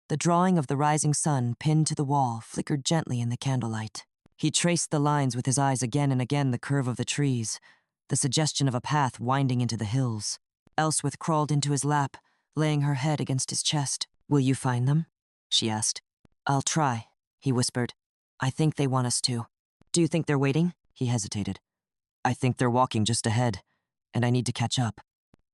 The drawing of the rising sun, pinned to the wall, flickered gently in the candlelight. He traced the lines with his eyes again and again, the curve of the trees, the suggestion of a path winding into the hills. Ellsworth crawled into his lap, laying her head against his chest. "Will you find them?" she asked. "I'll try," he whispered. "I think they want us to." "Do you think they're waiting?" He hesitated. "I think they're walking just ahead, and I need to catch up."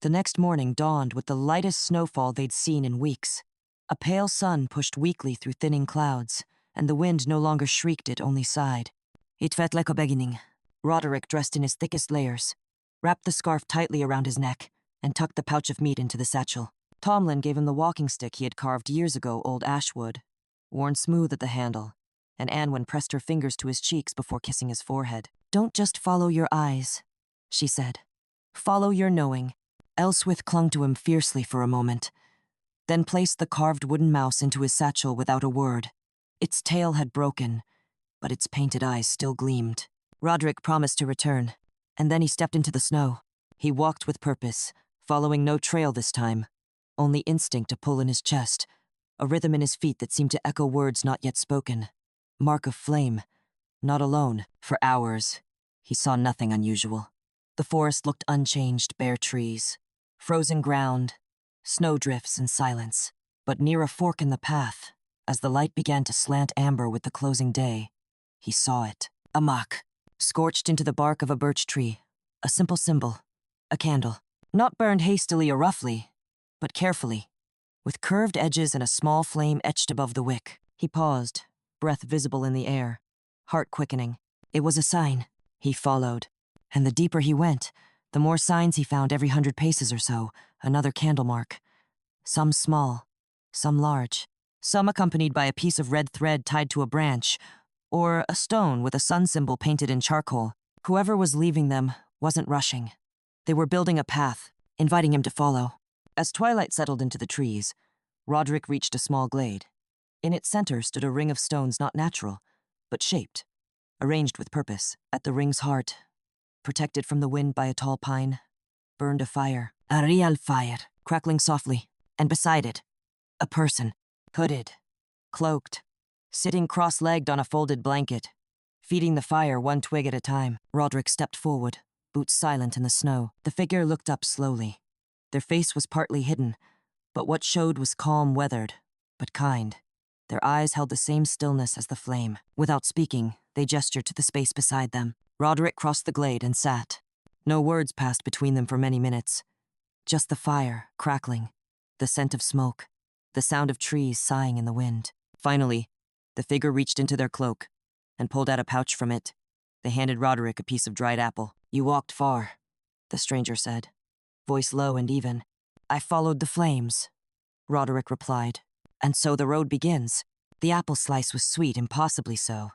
The next morning dawned with the lightest snowfall they'd seen in weeks. A pale sun pushed weakly through thinning clouds, and the wind no longer shrieked, it only sighed. It felt like a beginning. Roderick, dressed in his thickest layers, wrapped the scarf tightly around his neck and tucked the pouch of meat into the satchel. Tomlin gave him the walking stick he had carved years ago, old ashwood, worn smooth at the handle, and Anwen pressed her fingers to his cheeks before kissing his forehead. "Don't just follow your eyes," she said. "Follow your knowing." Elswith clung to him fiercely for a moment, then placed the carved wooden mouse into his satchel without a word. Its tail had broken, but its painted eyes still gleamed. Roderick promised to return, and then he stepped into the snow. He walked with purpose, following no trail this time, only instinct to pull in his chest, a rhythm in his feet that seemed to echo words not yet spoken. Mark of flame. Not alone. For hours, he saw nothing unusual. The forest looked unchanged, bare trees, frozen ground, snowdrifts, and silence. But near a fork in the path, as the light began to slant amber with the closing day, he saw it. A mock, scorched into the bark of a birch tree. A simple symbol. A candle. Not burned hastily or roughly, but carefully, with curved edges and a small flame etched above the wick. He paused, breath visible in the air, heart quickening. It was a sign. He followed, and the deeper he went, the more signs he found every 100 paces or so. Another candle mark. Some small, some large, some accompanied by a piece of red thread tied to a branch, or a stone with a sun symbol painted in charcoal. Whoever was leaving them wasn't rushing. They were building a path, inviting him to follow. As twilight settled into the trees, Roderick reached a small glade. In its center stood a ring of stones not natural, but shaped, arranged with purpose. At the ring's heart, protected from the wind by a tall pine, burned a fire. A real fire, crackling softly, and beside it, a person, hooded, cloaked, sitting cross-legged on a folded blanket, feeding the fire one twig at a time. Roderick stepped forward, boots silent in the snow. The figure looked up slowly. Their face was partly hidden, but what showed was calm, weathered, but kind. Their eyes held the same stillness as the flame. Without speaking, they gestured to the space beside them. Roderick crossed the glade and sat. No words passed between them for many minutes. Just the fire, crackling, the scent of smoke, the sound of trees sighing in the wind. Finally, the figure reached into their cloak and pulled out a pouch from it. They handed Roderick a piece of dried apple. "You walked far," the stranger said, voice low and even. "I followed the flames," Roderick replied. "And so the road begins." The apple slice was sweet, impossibly so.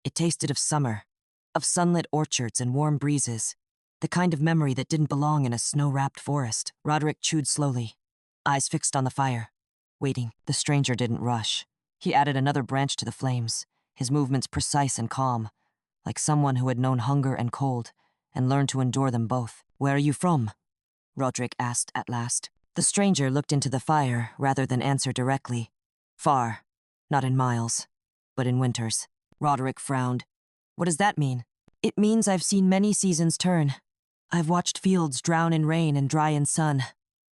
It tasted of summer, of sunlit orchards and warm breezes, the kind of memory that didn't belong in a snow-wrapped forest. Roderick chewed slowly, eyes fixed on the fire, waiting. The stranger didn't rush. He added another branch to the flames, his movements precise and calm, like someone who had known hunger and cold and learned to endure them both. "Where are you from?" Roderick asked at last. The stranger looked into the fire rather than answer directly. "Far. Not in miles, but in winters." Roderick frowned. "What does that mean?" "It means I've seen many seasons turn. I've watched fields drown in rain and dry in sun.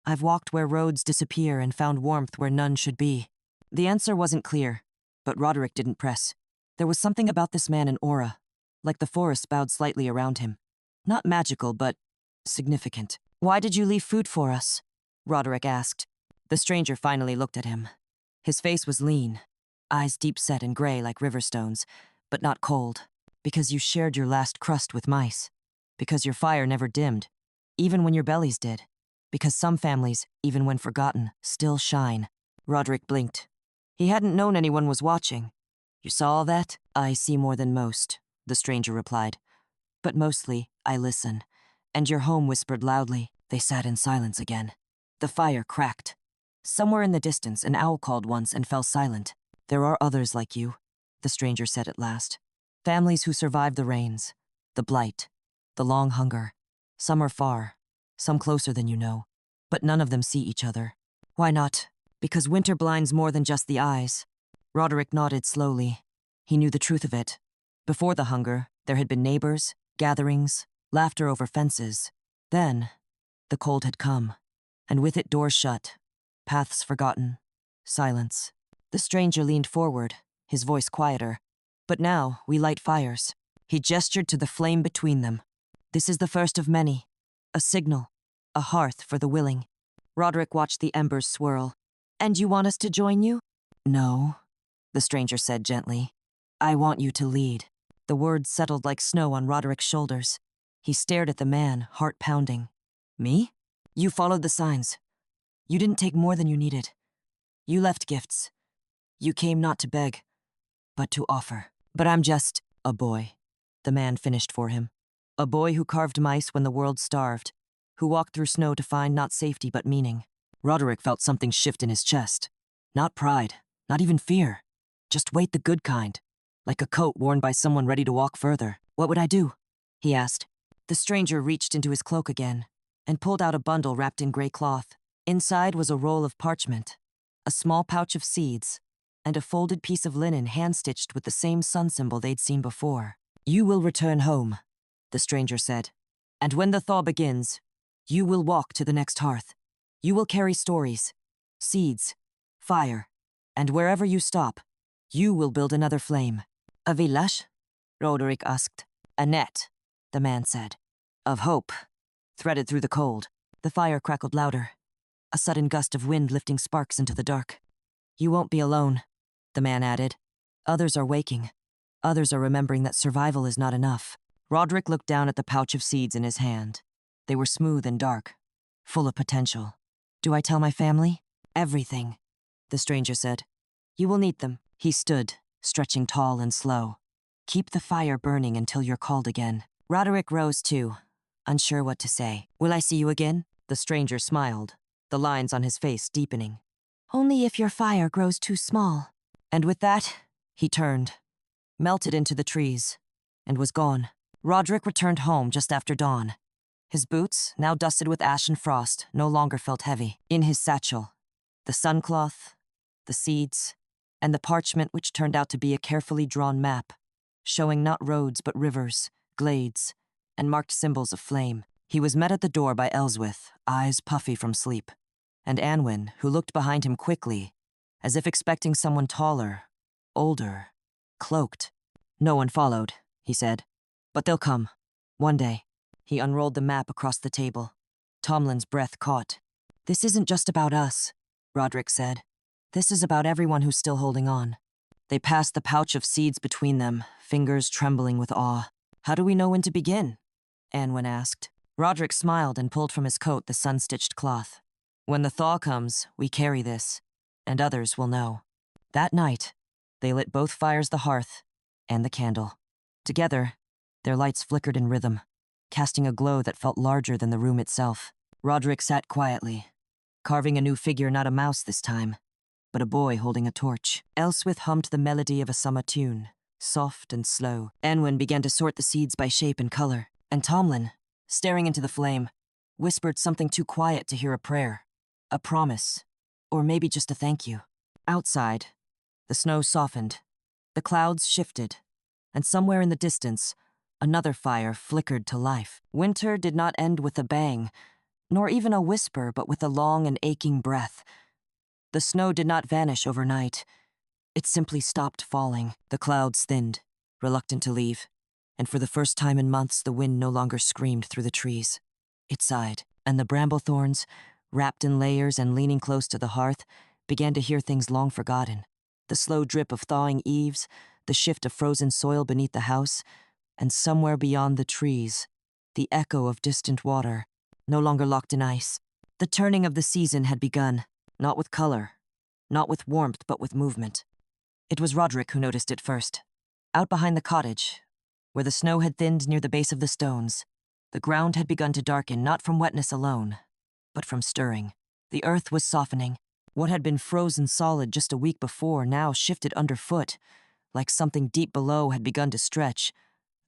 I've walked where roads disappear and found warmth where none should be." The answer wasn't clear, but Roderick didn't press. There was something about this man, an aura, like the forest bowed slightly around him. Not magical, but significant. "Why did you leave food for us?" Roderick asked. The stranger finally looked at him. His face was lean, eyes deep-set and gray like river stones, but not cold. "Because you shared your last crust with mice. Because your fire never dimmed, even when your bellies did. Because some families, even when forgotten, still shine." Roderick blinked. He hadn't known anyone was watching. "You saw all that?" "I see more than most," the stranger replied. "But mostly, I listen." "And your home whispered loudly." They sat in silence again. The fire cracked. Somewhere in the distance, an owl called once and fell silent. "There are others like you," the stranger said at last. "Families who survived the rains, the blight, the long hunger. Some are far, some closer than you know, but none of them see each other." "Why not?" "Because winter blinds more than just the eyes." Roderick nodded slowly. He knew the truth of it. Before the hunger, there had been neighbors, gatherings, laughter over fences. Then, the cold had come, and with it doors shut, paths forgotten, silence. The stranger leaned forward, his voice quieter. "But now, we light fires." He gestured to the flame between them. "This is the first of many. A signal, a hearth for the willing." Roderick watched the embers swirl. "And you want us to join you?" "No," the stranger said gently. "I want you to lead." The words settled like snow on Roderick's shoulders. He stared at the man, heart pounding. "Me?" "You followed the signs. You didn't take more than you needed. You left gifts. You came not to beg, but to offer." But I'm just a boy, the man finished for him. A boy who carved mice when the world starved, who walked through snow to find not safety but meaning. Roderick felt something shift in his chest. Not pride, not even fear. Just weight the good kind, like a coat worn by someone ready to walk further. What would I do? He asked. The stranger reached into his cloak again and pulled out a bundle wrapped in gray cloth. Inside was a roll of parchment, a small pouch of seeds, and a folded piece of linen hand-stitched with the same sun symbol they'd seen before. You will return home, the stranger said. And when the thaw begins, you will walk to the next hearth. You will carry stories, seeds, fire, and wherever you stop, you will build another flame. A village? Roderick asked. A net, the man said. Of hope, threaded through the cold. The fire crackled louder, a sudden gust of wind lifting sparks into the dark. You won't be alone, the man added. Others are waking. Others are remembering that survival is not enough. Roderick looked down at the pouch of seeds in his hand. They were smooth and dark, full of potential. Do I tell my family? Everything, the stranger said. You will need them. He stood, stretching tall and slow. Keep the fire burning until you're called again. Roderick rose too, unsure what to say. Will I see you again? The stranger smiled, the lines on his face deepening. Only if your fire grows too small. And with that, he turned, melted into the trees, and was gone. Roderick returned home just after dawn. His boots, now dusted with ash and frost, no longer felt heavy. In his satchel, the suncloth, the seeds, and the parchment which turned out to be a carefully drawn map, showing not roads but rivers, glades, and marked symbols of flame. He was met at the door by Elswith, eyes puffy from sleep, and Anwen, who looked behind him quickly, as if expecting someone taller, older, cloaked. No one followed, he said. But they'll come. One day. He unrolled the map across the table. Tomlin's breath caught. This isn't just about us, Roderick said. This is about everyone who's still holding on. They passed the pouch of seeds between them, fingers trembling with awe. How do we know when to begin? Anwen asked. Roderick smiled and pulled from his coat the sun-stitched cloth. When the thaw comes, we carry this, and others will know. That night, they lit both fires, the hearth and the candle. Together, their lights flickered in rhythm, casting a glow that felt larger than the room itself. Roderick sat quietly, carving a new figure, not a mouse this time, but a boy holding a torch. Elswith hummed the melody of a summer tune, soft and slow. Anwen began to sort the seeds by shape and color, and Tomlin, staring into the flame, whispered something too quiet to hear a prayer, a promise, or maybe just a thank you. Outside, the snow softened, the clouds shifted, and somewhere in the distance, another fire flickered to life. Winter did not end with a bang, nor even a whisper, but with a long and aching breath. The snow did not vanish overnight. It simply stopped falling. The clouds thinned, reluctant to leave, and for the first time in months, the wind no longer screamed through the trees. It sighed, and the bramble thorns, wrapped in layers and leaning close to the hearth, began to hear things long forgotten. The slow drip of thawing eaves, the shift of frozen soil beneath the house, and somewhere beyond the trees, the echo of distant water, no longer locked in ice. The turning of the season had begun, not with color, not with warmth, but with movement. It was Roderick who noticed it first. Out behind the cottage, where the snow had thinned near the base of the stones, the ground had begun to darken, not from wetness alone, but from stirring. The earth was softening. What had been frozen solid just a week before now shifted underfoot, like something deep below had begun to stretch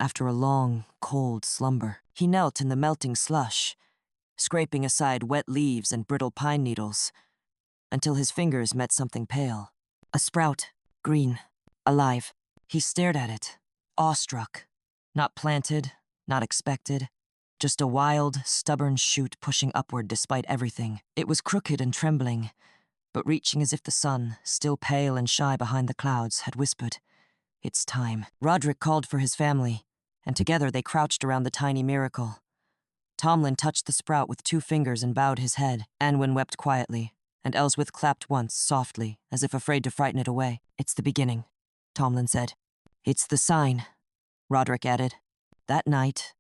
after a long, cold slumber. He knelt in the melting slush, scraping aside wet leaves and brittle pine needles, until his fingers met something pale. A sprout, green, alive. He stared at it, awestruck. Not planted, not expected, just a wild, stubborn shoot pushing upward despite everything. It was crooked and trembling, but reaching as if the sun, still pale and shy behind the clouds, had whispered, "It's time." Roderick called for his family, and together they crouched around the tiny miracle. Tomlin touched the sprout with 2 fingers and bowed his head. Anwen wept quietly, and Elswith clapped once, softly, as if afraid to frighten it away. "It's the beginning," Tomlin said. "It's the sign," Roderick added. That night,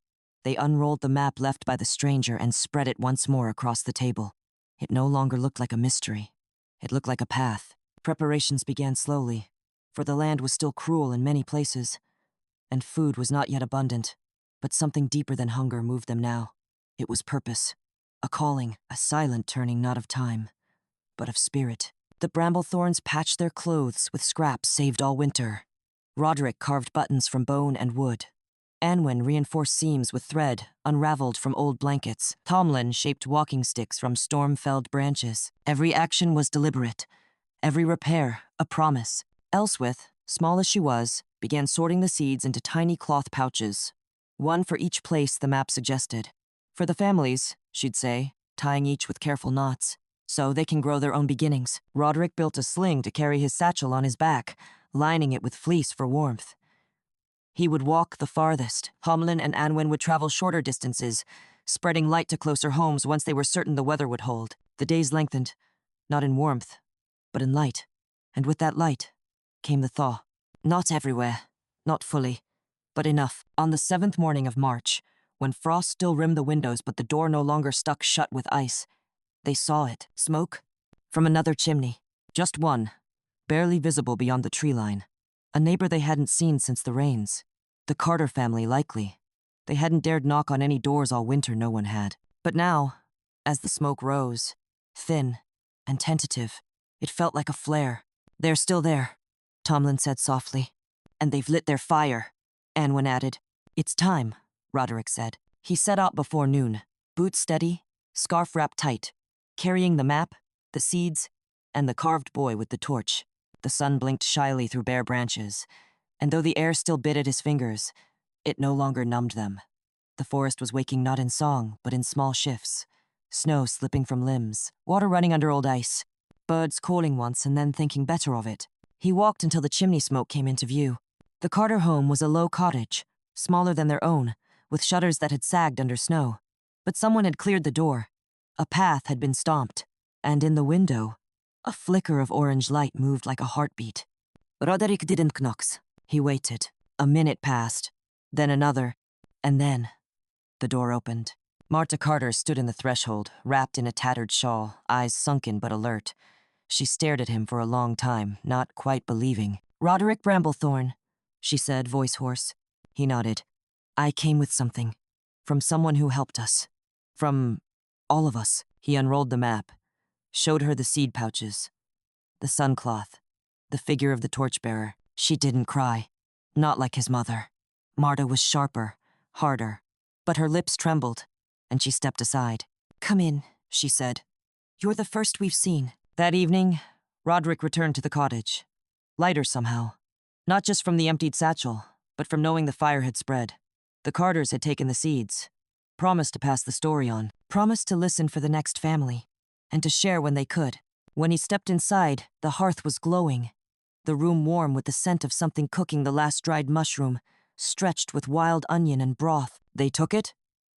they unrolled the map left by the stranger and spread it once more across the table. It no longer looked like a mystery. It looked like a path. Preparations began slowly. for the land was still cruel in many places, and food was not yet abundant, but something deeper than hunger moved them now. It was purpose, a calling, a silent turning not of time, but of spirit. The bramble-thorns patched their clothes with scraps saved all winter. Roderick carved buttons from bone and wood. Anwen reinforced seams with thread unraveled from old blankets. Tomlin shaped walking sticks from storm-felled branches. Every action was deliberate, every repair a promise. Elswith, small as she was, began sorting the seeds into tiny cloth pouches, one for each place the map suggested. For the families, she'd say, tying each with careful knots, so they can grow their own beginnings. Roderick built a sling to carry his satchel on his back, lining it with fleece for warmth. He would walk the farthest. Tomlin and Anwen would travel shorter distances, spreading light to closer homes once they were certain the weather would hold. The days lengthened, not in warmth, but in light. And with that light came the thaw. Not everywhere, not fully, but enough. On the 7th morning of March, when frost still rimmed the windows but the door no longer stuck shut with ice, they saw it. Smoke from another chimney. Just one, barely visible beyond the tree line. A neighbor they hadn't seen since the rains. The Carter family, likely. They hadn't dared knock on any doors all winter, no one had. But now, as the smoke rose, thin and tentative, it felt like a flare. They're still there, Tomlin said softly. And they've lit their fire, Anwen added. It's time, Roderick said. He set out before noon, boots steady, scarf wrapped tight, carrying the map, the seeds, and the carved boy with the torch. The sun blinked shyly through bare branches, and though the air still bit at his fingers, it no longer numbed them. The forest was waking not in song, but in small shifts. Snow slipping from limbs, water running under old ice, birds calling once and then thinking better of it. He walked until the chimney smoke came into view. The Carter home was a low cottage, smaller than their own, with shutters that had sagged under snow. But someone had cleared the door. A path had been stomped, and in the window, a flicker of orange light moved like a heartbeat. Roderick didn't knock. He waited. A minute passed, then another, and then the door opened. Marta Carter stood in the threshold, wrapped in a tattered shawl, eyes sunken but alert. She stared at him for a long time, not quite believing. Roderick Bramblethorn, she said, voice hoarse. He nodded. I came with something. From someone who helped us. From all of us. He unrolled the map, showed her the seed pouches, the suncloth, the figure of the torchbearer. She didn't cry. Not like his mother. Marta was sharper, harder, but her lips trembled, and she stepped aside. Come in, she said. You're the first we've seen. That evening, Roderick returned to the cottage. Lighter somehow. Not just from the emptied satchel, but from knowing the fire had spread. The Carters had taken the seeds, promised to pass the story on, promised to listen for the next family, and to share when they could. When he stepped inside, the hearth was glowing, the room warm with the scent of something cooking, the last dried mushroom, stretched with wild onion and broth. They took it?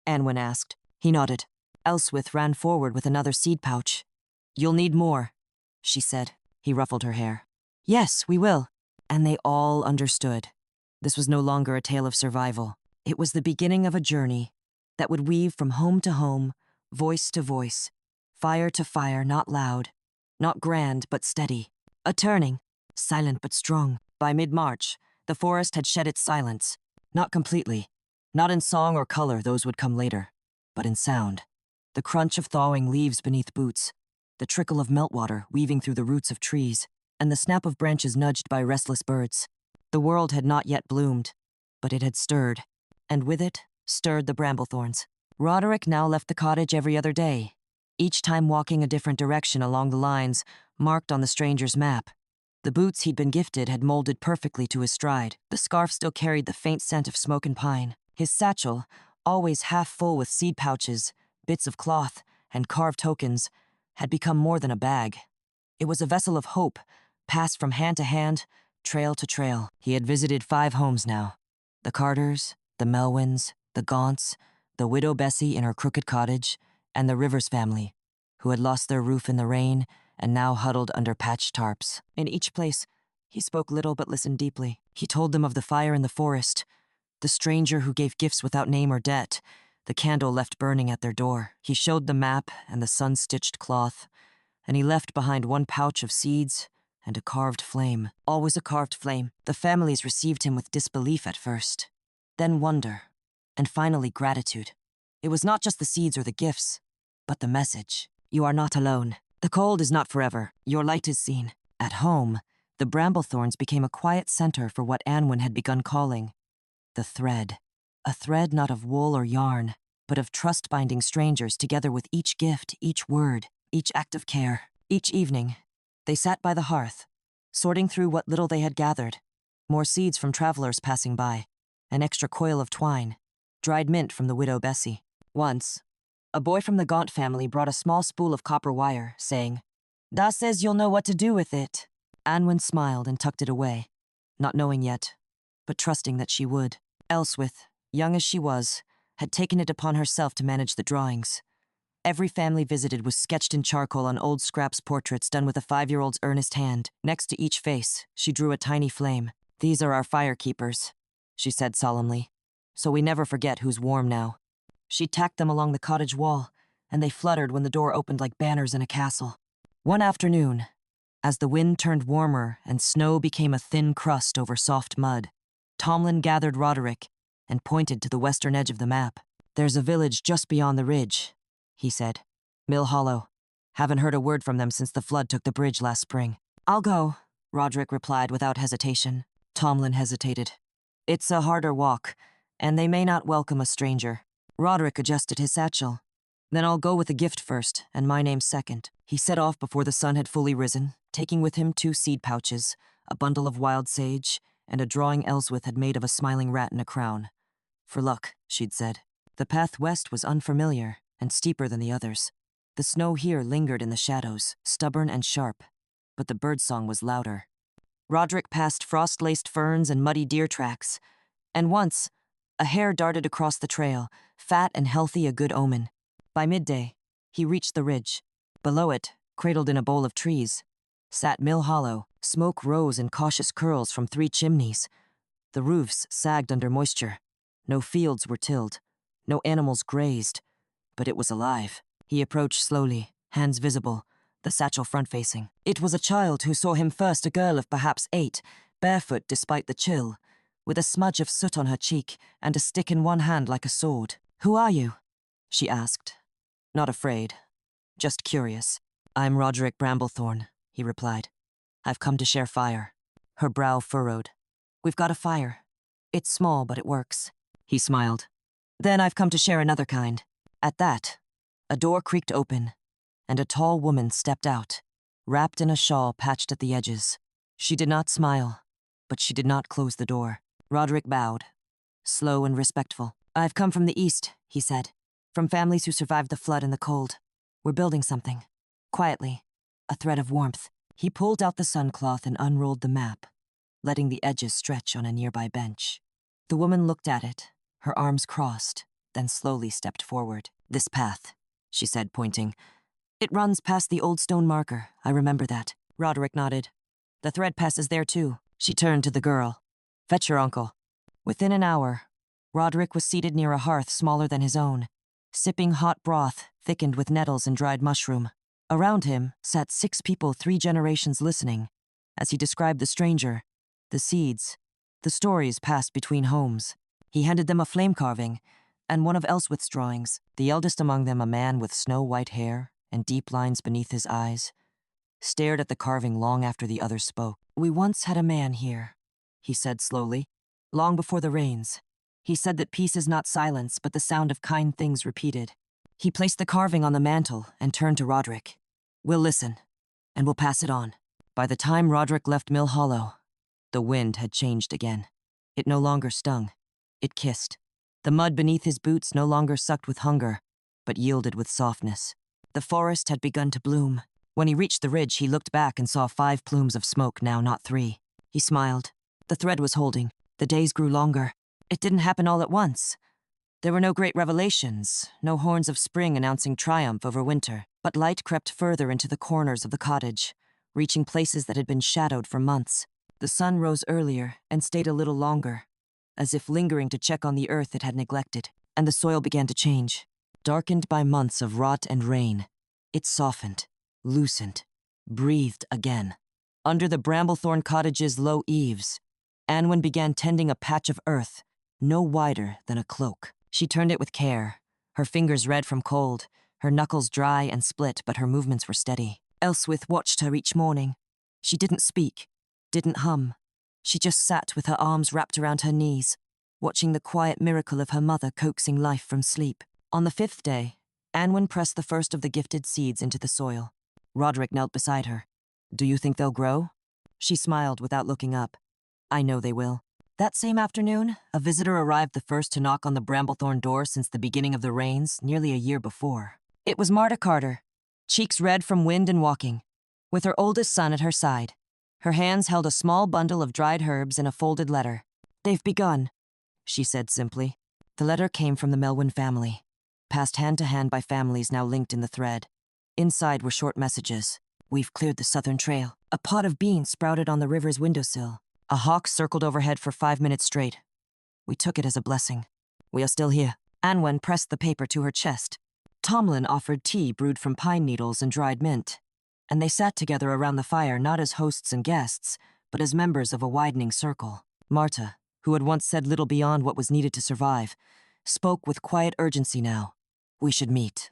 Anwen asked. He nodded. Elswith ran forward with another seed pouch. You'll need more, she said. He ruffled her hair. Yes, we will. And they all understood. This was no longer a tale of survival. It was the beginning of a journey that would weave from home to home, voice to voice, fire to fire, not loud, not grand but steady. A turning, silent but strong. By mid-March, the forest had shed its silence. Not completely. Not in song or color, those would come later, but in sound. The crunch of thawing leaves beneath boots, the trickle of meltwater weaving through the roots of trees, and the snap of branches nudged by restless birds. The world had not yet bloomed, but it had stirred, and with it, stirred the bramblethorns. Roderick now left the cottage every other day, each time walking a different direction along the lines marked on the stranger's map. The boots he'd been gifted had molded perfectly to his stride. The scarf still carried the faint scent of smoke and pine. His satchel, always half full with seed pouches, bits of cloth, and carved tokens, had become more than a bag. It was a vessel of hope, passed from hand to hand, trail to trail. He had visited 5 homes now. The Carters, the Melwins, the Gaunts, the widow Bessie in her crooked cottage, and the Rivers family, who had lost their roof in the rain and now huddled under patched tarps. In each place, he spoke little but listened deeply. He told them of the fire in the forest, the stranger who gave gifts without name or debt, the candle left burning at their door. He showed the map and the sun-stitched cloth, and he left behind one pouch of seeds and a carved flame. Always a carved flame. The families received him with disbelief at first, then wonder, and finally gratitude. It was not just the seeds or the gifts, but the message. You are not alone. The cold is not forever. Your light is seen. At home, the Bramblethorns became a quiet center for what Anwen had begun calling the thread. A thread not of wool or yarn, but of trust binding strangers together with each gift, each word, each act of care. Each evening, they sat by the hearth, sorting through what little they had gathered. More seeds from travelers passing by, an extra coil of twine, dried mint from the widow Bessie. Once, a boy from the Gaunt family brought a small spool of copper wire, saying, "Da says you'll know what to do with it." Anwen smiled and tucked it away, not knowing yet, but trusting that she would. Elswith, young as she was, had taken it upon herself to manage the drawings. Every family visited was sketched in charcoal on old scraps portraits done with a 5-year-old's earnest hand. Next to each face, she drew a tiny flame. "These are our fire keepers," she said solemnly, "so we never forget who's warm now." She tacked them along the cottage wall, and they fluttered when the door opened like banners in a castle. One afternoon, as the wind turned warmer and snow became a thin crust over soft mud, Tomlin gathered Roderick and pointed to the western edge of the map. "There's a village just beyond the ridge," he said. "Mill Hollow. Haven't heard a word from them since the flood took the bridge last spring." "I'll go," Roderick replied without hesitation. Tomlin hesitated. "It's a harder walk, and they may not welcome a stranger." Roderick adjusted his satchel. "Then I'll go with a gift first, and my name second." He set off before the sun had fully risen, taking with him 2 seed pouches, a bundle of wild sage, and a drawing Elswith had made of a smiling rat in a crown. "For luck," she'd said. The path west was unfamiliar and steeper than the others. The snow here lingered in the shadows, stubborn and sharp, but the birdsong was louder. Roderick passed frost-laced ferns and muddy deer tracks, and once, a hare darted across the trail, fat and healthy, a good omen. By midday, he reached the ridge. Below it, cradled in a bowl of trees, sat Mill Hollow. Smoke rose in cautious curls from 3 chimneys. The roofs sagged under moisture. No fields were tilled. No animals grazed. But it was alive. He approached slowly, hands visible, the satchel front-facing. It was a child who saw him first, a girl of perhaps 8, barefoot despite the chill, with a smudge of soot on her cheek and a stick in one hand like a sword. "Who are you?" she asked. Not afraid, just curious. "I'm Roderick Bramblethorn," he replied. "I've come to share fire." Her brow furrowed. "We've got a fire. It's small, but it works." He smiled. "Then I've come to share another kind." At that, a door creaked open, and a tall woman stepped out, wrapped in a shawl patched at the edges. She did not smile, but she did not close the door. Roderick bowed, slow and respectful. "I've come from the east," he said, "from families who survived the flood and the cold. We're building something. Quietly, a thread of warmth." He pulled out the suncloth and unrolled the map, letting the edges stretch on a nearby bench. The woman looked at it, her arms crossed, then slowly stepped forward. "This path," she said, pointing. "It runs past the old stone marker. I remember that." Roderick nodded. "The thread passes there too." She turned to the girl. "Fetch your uncle." Within an hour, Roderick was seated near a hearth smaller than his own, sipping hot broth thickened with nettles and dried mushroom. Around him sat 6 people 3 generations listening, as he described the stranger, the seeds, the stories passed between homes. He handed them a flame carving and one of Elswith's drawings, the eldest among them, a man with snow-white hair and deep lines beneath his eyes, stared at the carving long after the others spoke. "We once had a man here," he said slowly, "long before the rains. He said that peace is not silence, but the sound of kind things repeated." He placed the carving on the mantel and turned to Roderick. "We'll listen, and we'll pass it on." By the time Roderick left Mill Hollow, the wind had changed again. It no longer stung. It kissed. The mud beneath his boots no longer sucked with hunger, but yielded with softness. The forest had begun to bloom. When he reached the ridge, he looked back and saw 5 plumes of smoke, now not 3. He smiled. The thread was holding. The days grew longer. It didn't happen all at once. There were no great revelations, no horns of spring announcing triumph over winter, but light crept further into the corners of the cottage, reaching places that had been shadowed for months. The sun rose earlier and stayed a little longer, as if lingering to check on the earth it had neglected, and the soil began to change. Darkened by months of rot and rain, it softened, loosened, breathed again. Under the Bramblethorn cottage's low eaves, Anwen began tending a patch of earth no wider than a cloak. She turned it with care, her fingers red from cold, her knuckles dry and split, but her movements were steady. Elswith watched her each morning. She didn't speak, didn't hum. She just sat with her arms wrapped around her knees, watching the quiet miracle of her mother coaxing life from sleep. On the 5th day, Anwen pressed the first of the gifted seeds into the soil. Roderick knelt beside her. "Do you think they'll grow?" She smiled without looking up. "I know they will." That same afternoon, a visitor arrived, the first to knock on the Bramblethorn door since the beginning of the rains, nearly a year before. It was Marta Carter, cheeks red from wind and walking, with her oldest son at her side. Her hands held a small bundle of dried herbs and a folded letter. "They've begun," she said simply. The letter came from the Melwyn family, passed hand to hand by families now linked in the thread. Inside were short messages. "We've cleared the southern trail." A pot of beans sprouted on the river's windowsill. A hawk circled overhead for 5 minutes straight. "We took it as a blessing. We are still here." Anwen pressed the paper to her chest. Tomlin offered tea brewed from pine needles and dried mint, and they sat together around the fire not as hosts and guests, but as members of a widening circle. Marta, who had once said little beyond what was needed to survive, spoke with quiet urgency now. "We should meet.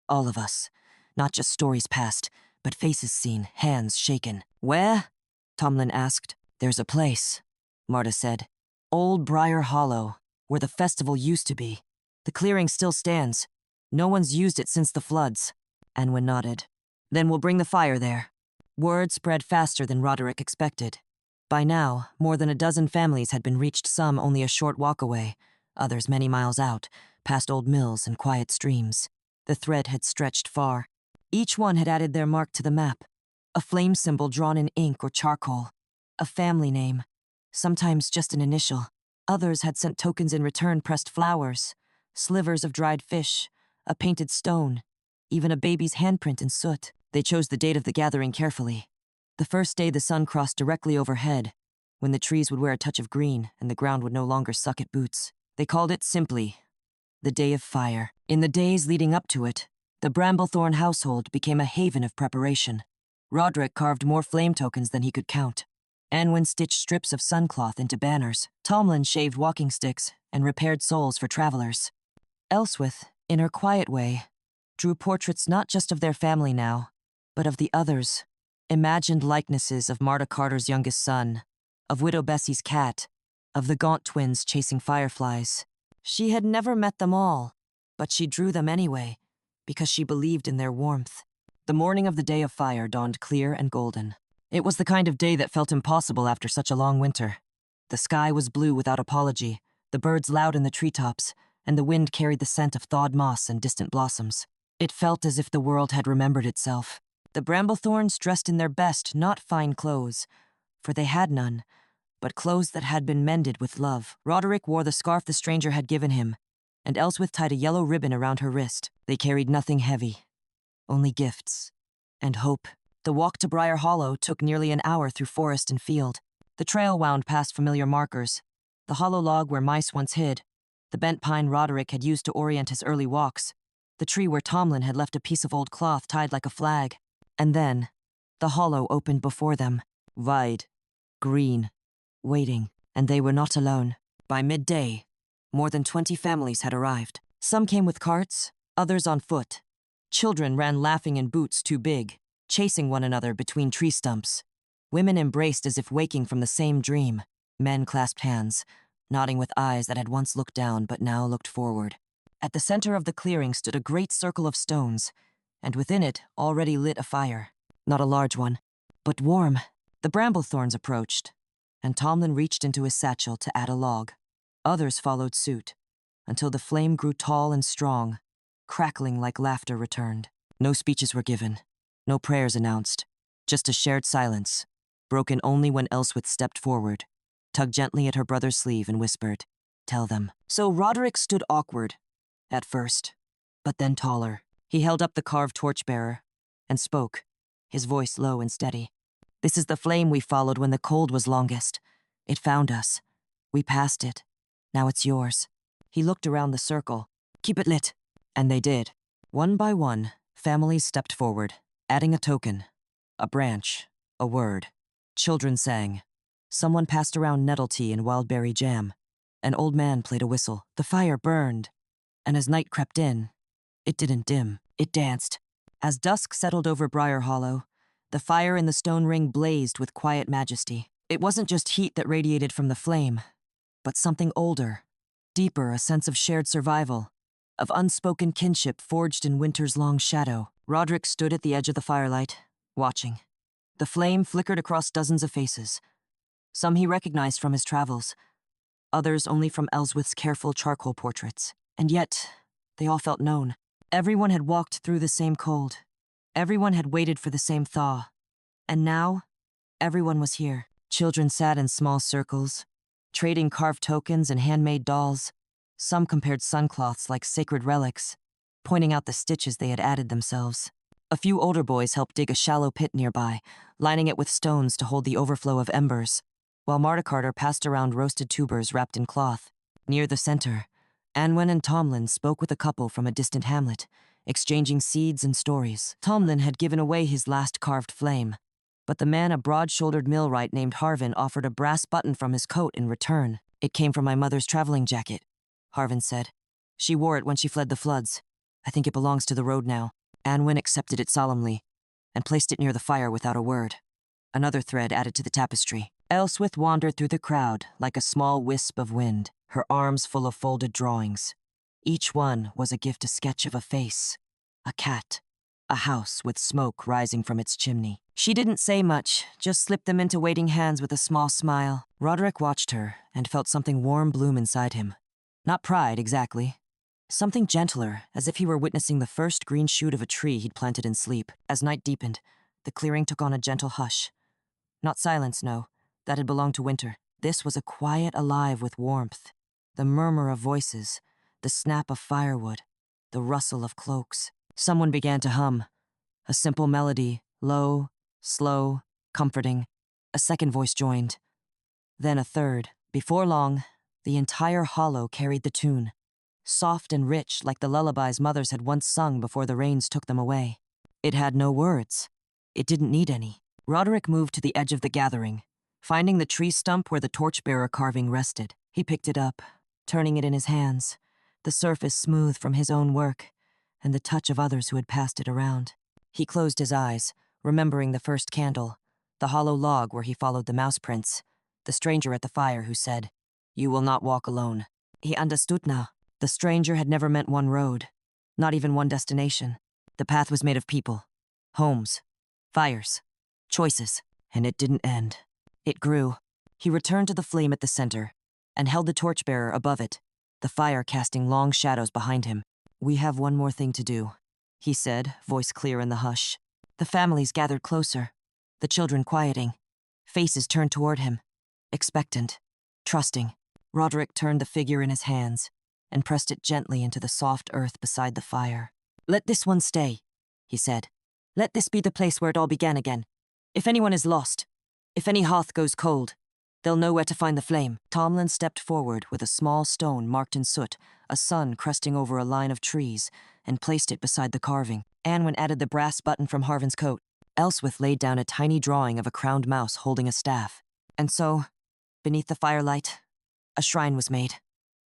All of us. Not just stories passed, but faces seen, hands shaken." "Where?" Tomlin asked. "There's a place," Marta said. "Old Briar Hollow, where the festival used to be. The clearing still stands. No one's used it since the floods." Anwen nodded. "Then we'll bring the fire there." Word spread faster than Roderick expected. By now, more than a dozen families had been reached, some only a short walk away, others many miles out, past old mills and quiet streams. The thread had stretched far. Each one had added their mark to the map, a flame symbol drawn in ink or charcoal, a family name, sometimes just an initial. Others had sent tokens in return: pressed flowers, slivers of dried fish, a painted stone, even a baby's handprint in soot. They chose the date of the gathering carefully. The first day the sun crossed directly overhead, when the trees would wear a touch of green and the ground would no longer suck at boots. They called it simply the Day of Fire. In the days leading up to it, the Bramblethorn household became a haven of preparation. Roderick carved more flame tokens than he could count. Anwen stitched strips of suncloth into banners. Tomlin shaved walking sticks and repaired soles for travelers. Elswith, in her quiet way, drew portraits not just of their family now, but of the others. Imagined likenesses of Marta Carter's youngest son, of Widow Bessie's cat, of the Gaunt twins chasing fireflies. She had never met them all, but she drew them anyway, because she believed in their warmth. The morning of the Day of Fire dawned clear and golden. It was the kind of day that felt impossible after such a long winter. The sky was blue without apology, the birds loud in the treetops, and the wind carried the scent of thawed moss and distant blossoms. It felt as if the world had remembered itself. The Bramblethorns dressed in their best, not fine clothes, for they had none, but clothes that had been mended with love. Roderick wore the scarf the stranger had given him, and Elswith tied a yellow ribbon around her wrist. They carried nothing heavy, only gifts and hope. The walk to Briar Hollow took nearly an hour through forest and field. The trail wound past familiar markers: the hollow log where mice once hid, the bent pine Roderick had used to orient his early walks, the tree where Tomlin had left a piece of old cloth tied like a flag. And then, the hollow opened before them, wide, green, waiting, and they were not alone. By midday, more than 20 families had arrived. Some came with carts, others on foot. Children ran laughing in boots too big, chasing one another between tree stumps. Women embraced as if waking from the same dream. Men clasped hands, nodding with eyes that had once looked down but now looked forward. At the center of the clearing stood a great circle of stones, and within it already lit a fire. Not a large one, but warm. The Bramblethorns approached, and Tomlin reached into his satchel to add a log. Others followed suit, until the flame grew tall and strong, crackling like laughter returned. No speeches were given, no prayers announced, just a shared silence, broken only when Elswith stepped forward, tugged gently at her brother's sleeve and whispered, "Tell them." So Roderick stood awkward, at first, but then taller. He held up the carved torchbearer and spoke, his voice low and steady. "This is the flame we followed when the cold was longest. It found us. We passed it. Now it's yours." He looked around the circle. "Keep it lit." And they did. One by one, families stepped forward, adding a token, a branch, a word. Children sang. Someone passed around nettle tea and wild berry jam. An old man played a whistle. The fire burned, and as night crept in, it didn't dim, it danced. As dusk settled over Briar Hollow, the fire in the stone ring blazed with quiet majesty. It wasn't just heat that radiated from the flame, but something older, deeper, a sense of shared survival, of unspoken kinship forged in winter's long shadow. Roderick stood at the edge of the firelight, watching. The flame flickered across dozens of faces. Some he recognized from his travels, others only from Ellsworth's careful charcoal portraits. And yet, they all felt known. Everyone had walked through the same cold. Everyone had waited for the same thaw. And now, everyone was here. Children sat in small circles, trading carved tokens and handmade dolls. Some compared suncloths like sacred relics, pointing out the stitches they had added themselves. A few older boys helped dig a shallow pit nearby, lining it with stones to hold the overflow of embers, while Marta Carter passed around roasted tubers wrapped in cloth. Near the center, Anwen and Tomlin spoke with a couple from a distant hamlet, exchanging seeds and stories. Tomlin had given away his last carved flame, but the man, a broad-shouldered millwright named Harvin, offered a brass button from his coat in return. "It came from my mother's traveling jacket," Harvin said. "She wore it when she fled the floods. I think it belongs to the road now." Anwen accepted it solemnly and placed it near the fire without a word. Another thread added to the tapestry. Ellsworth wandered through the crowd like a small wisp of wind, her arms full of folded drawings. Each one was a gift, a sketch of a face, a cat, a house with smoke rising from its chimney. She didn't say much, just slipped them into waiting hands with a small smile. Roderick watched her and felt something warm bloom inside him. Not pride, exactly. Something gentler, as if he were witnessing the first green shoot of a tree he'd planted in sleep. As night deepened, the clearing took on a gentle hush. Not silence, no. That had belonged to winter. This was a quiet alive with warmth. The murmur of voices, the snap of firewood, the rustle of cloaks. Someone began to hum. A simple melody, low, slow, comforting. A second voice joined. Then a third. Before long, the entire hollow carried the tune. Soft and rich, like the lullabies mothers had once sung before the rains took them away. It had no words. It didn't need any. Roderick moved to the edge of the gathering, finding the tree stump where the torchbearer carving rested. He picked it up, turning it in his hands, the surface smooth from his own work and the touch of others who had passed it around. He closed his eyes, remembering the first candle, the hollow log where he followed the mouse prints, the stranger at the fire who said, "You will not walk alone." He understood now. The stranger had never meant one road, not even one destination. The path was made of people, homes, fires, choices, and it didn't end. It grew. He returned to the flame at the center and held the torchbearer above it, the fire casting long shadows behind him. "We have one more thing to do," he said, voice clear in the hush. The families gathered closer, the children quieting, faces turned toward him, expectant, trusting. Roderick turned the figure in his hands and pressed it gently into the soft earth beside the fire. "Let this one stay," he said. "Let this be the place where it all began again. If anyone is lost, if any hearth goes cold, they'll know where to find the flame." Tomlin stepped forward with a small stone marked in soot, a sun cresting over a line of trees, and placed it beside the carving. Anwen added the brass button from Harvin's coat. Ellsworth laid down a tiny drawing of a crowned mouse holding a staff. And so, beneath the firelight, a shrine was made.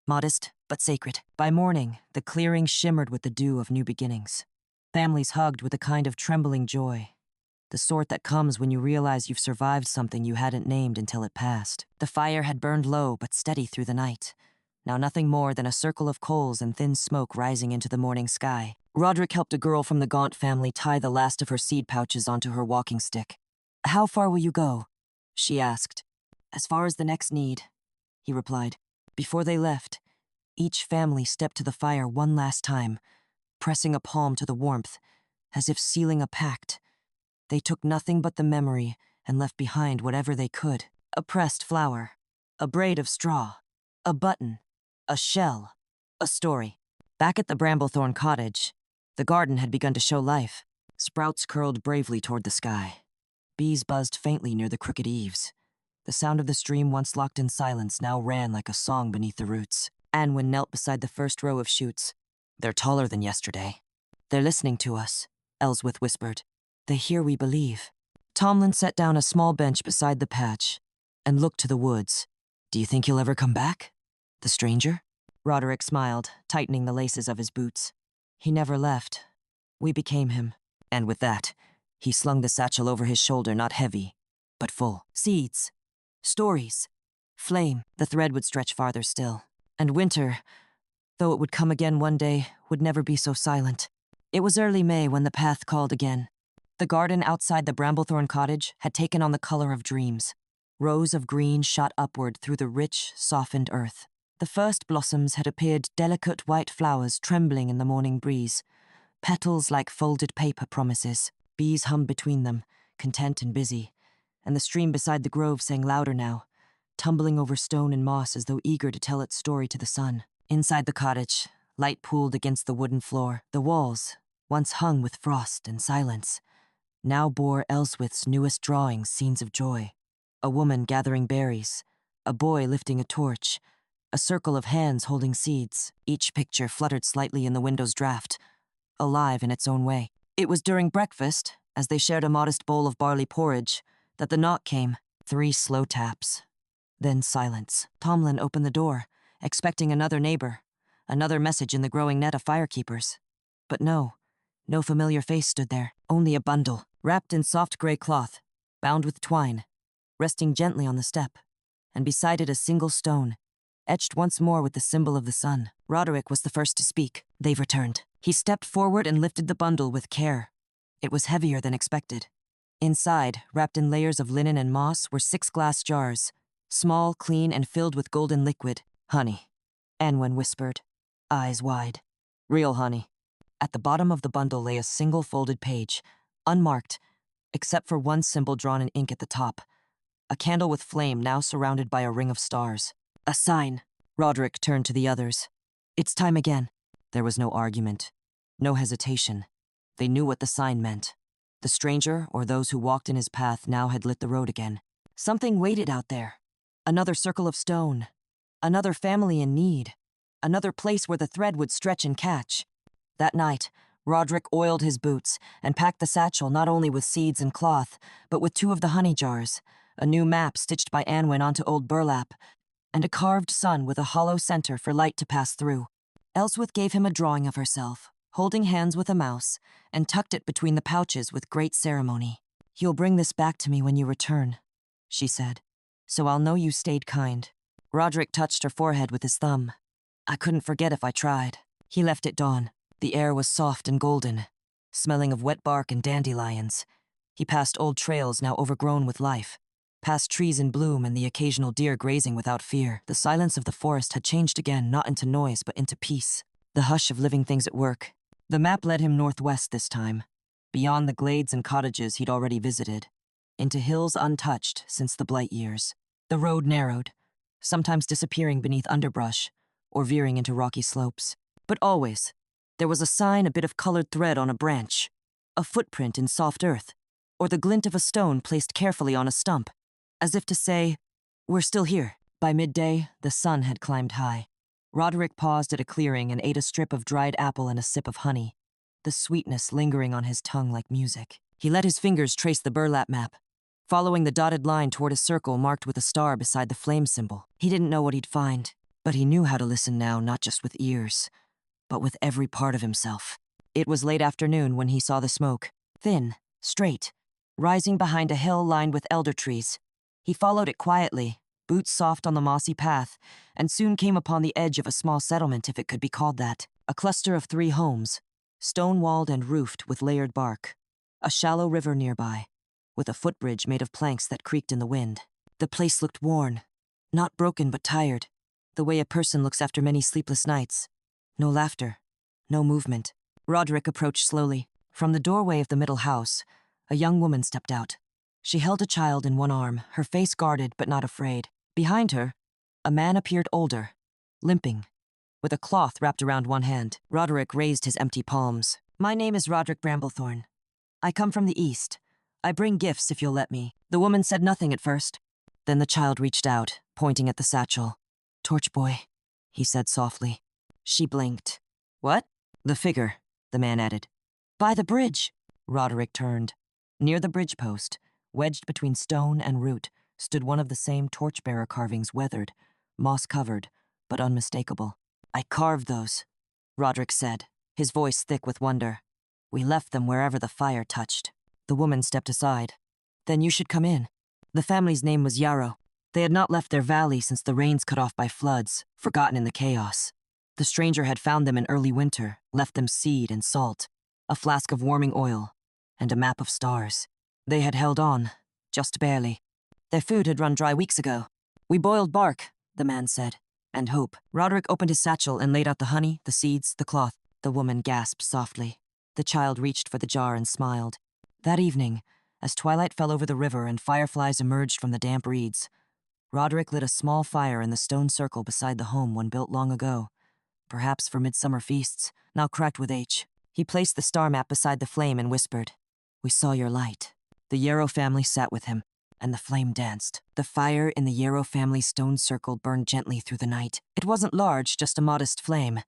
Modest, but sacred. By morning, the clearing shimmered with the dew of new beginnings. Families hugged with a kind of trembling joy, the sort that comes when you realize you've survived something you hadn't named until it passed. The fire had burned low but steady through the night, now nothing more than a circle of coals and thin smoke rising into the morning sky. Roderick helped a girl from the Gaunt family tie the last of her seed pouches onto her walking stick. "How far will you go?" she asked. "As far as the next need," he replied. Before they left, each family stepped to the fire one last time, pressing a palm to the warmth, as if sealing a pact. They took nothing but the memory and left behind whatever they could. A pressed flower, a braid of straw, a button, a shell, a story. Back at the Bramblethorn cottage, the garden had begun to show life. Sprouts curled bravely toward the sky. Bees buzzed faintly near the crooked eaves. The sound of the stream, once locked in silence, now ran like a song beneath the roots. Anwen knelt beside the first row of shoots. "They're taller than yesterday." "They're listening to us," Ellsworth whispered. "They hear we believe." Tomlin sat down a small bench beside the patch and looked to the woods. Do you think he'll ever come back? The stranger? Roderick smiled, tightening the laces of his boots. He never left. We became him. And with that, he slung the satchel over his shoulder, not heavy, but full. Seeds. Stories. Flame. The thread would stretch farther still. And winter, though it would come again one day, would never be so silent. It was early May when the path called again. The garden outside the Bramblethorn cottage had taken on the color of dreams. Rows of green shot upward through the rich, softened earth. The first blossoms had appeared delicate white flowers trembling in the morning breeze. Petals like folded paper promises. Bees hummed between them, content and busy. And the stream beside the grove sang louder now, tumbling over stone and moss as though eager to tell its story to the sun. Inside the cottage, light pooled against the wooden floor. The walls, once hung with frost and silence, now bore Ellsworth's newest drawings, scenes of joy. A woman gathering berries, a boy lifting a torch, a circle of hands holding seeds. Each picture fluttered slightly in the window's draught, alive in its own way. It was during breakfast, as they shared a modest bowl of barley porridge, that the knock came. 3 slow taps. Then silence. Tomlin opened the door, expecting another neighbor, another message in the growing net of firekeepers. But no familiar face stood there, only a bundle, wrapped in soft gray cloth, bound with twine, resting gently on the step, and beside it a single stone, etched once more with the symbol of the sun. Roderick was the first to speak. They've returned. He stepped forward and lifted the bundle with care. It was heavier than expected. Inside, wrapped in layers of linen and moss, were 6 glass jars, small, clean, and filled with golden liquid. Honey, Anwen whispered, eyes wide. Real honey. At the bottom of the bundle lay a single folded page, unmarked, except for one symbol drawn in ink at the top. A candle with flame now surrounded by a ring of stars. A sign. Roderick turned to the others. It's time again. There was no argument, no hesitation. They knew what the sign meant. The stranger, or those who walked in his path, now had lit the road again. Something waited out there. Another circle of stone. Another family in need. Another place where the thread would stretch and catch. That night, Roderick oiled his boots and packed the satchel not only with seeds and cloth, but with 2 of the honey jars, a new map stitched by Anwen onto old burlap, and a carved sun with a hollow center for light to pass through. Ellsworth gave him a drawing of herself, holding hands with a mouse, and tucked it between the pouches with great ceremony. You'll bring this back to me when you return, she said, so I'll know you stayed kind. Roderick touched her forehead with his thumb. I couldn't forget if I tried. He left at dawn. The air was soft and golden, smelling of wet bark and dandelions. He passed old trails now overgrown with life, past trees in bloom and the occasional deer grazing without fear. The silence of the forest had changed again, not into noise, but into peace, the hush of living things at work. The map led him northwest this time, beyond the glades and cottages he'd already visited, into hills untouched since the blight years. The road narrowed, sometimes disappearing beneath underbrush or veering into rocky slopes. But always, there was a sign, a bit of colored thread on a branch, a footprint in soft earth, or the glint of a stone placed carefully on a stump, as if to say, we're still here. By midday, the sun had climbed high. Roderick paused at a clearing and ate a strip of dried apple and a sip of honey, the sweetness lingering on his tongue like music. He let his fingers trace the burlap map, following the dotted line toward a circle marked with a star beside the flame symbol. He didn't know what he'd find, but he knew how to listen now, not just with ears, but with every part of himself. It was late afternoon when he saw the smoke, thin, straight, rising behind a hill lined with elder trees. He followed it quietly, boots soft on the mossy path, and soon came upon the edge of a small settlement, if it could be called that. A cluster of 3 homes, stone-walled and roofed with layered bark. A shallow river nearby, with a footbridge made of planks that creaked in the wind. The place looked worn, not broken but tired, the way a person looks after many sleepless nights. No laughter, no movement. Roderick approached slowly. From the doorway of the middle house, a young woman stepped out. She held a child in one arm, her face guarded but not afraid. Behind her, a man appeared older, limping, with a cloth wrapped around one hand. Roderick raised his empty palms. My name is Roderick Bramblethorn. I come from the east. I bring gifts if you'll let me. The woman said nothing at first. Then the child reached out, pointing at the satchel. Torch boy, he said softly. She blinked. What? The figure, the man added. By the bridge. Roderick turned. Near the bridge post, Wedged between stone and root stood one of the same torchbearer carvings, weathered, moss-covered, but unmistakable. "I carved those," Roderick said, his voice thick with wonder. "We left them wherever the fire touched." The woman stepped aside. "Then you should come in." The family's name was Yarrow. They had not left their valley since the rains cut off by floods, forgotten in the chaos. The stranger had found them in early winter, left them seed and salt, a flask of warming oil, and a map of stars. They had held on, just barely. Their food had run dry weeks ago. "We boiled bark," the man said, "and hope." Roderick opened his satchel and laid out the honey, the seeds, the cloth. The woman gasped softly. The child reached for the jar and smiled. That evening, as twilight fell over the river and fireflies emerged from the damp reeds, Roderick lit a small fire in the stone circle beside the home one built long ago, perhaps for midsummer feasts, now cracked with age. He placed the star map beside the flame and whispered, "We saw your light." The Yarrow family sat with him, and the flame danced. The fire in the Yarrow family stone circle burned gently through the night. It wasn't large, just a modest flame,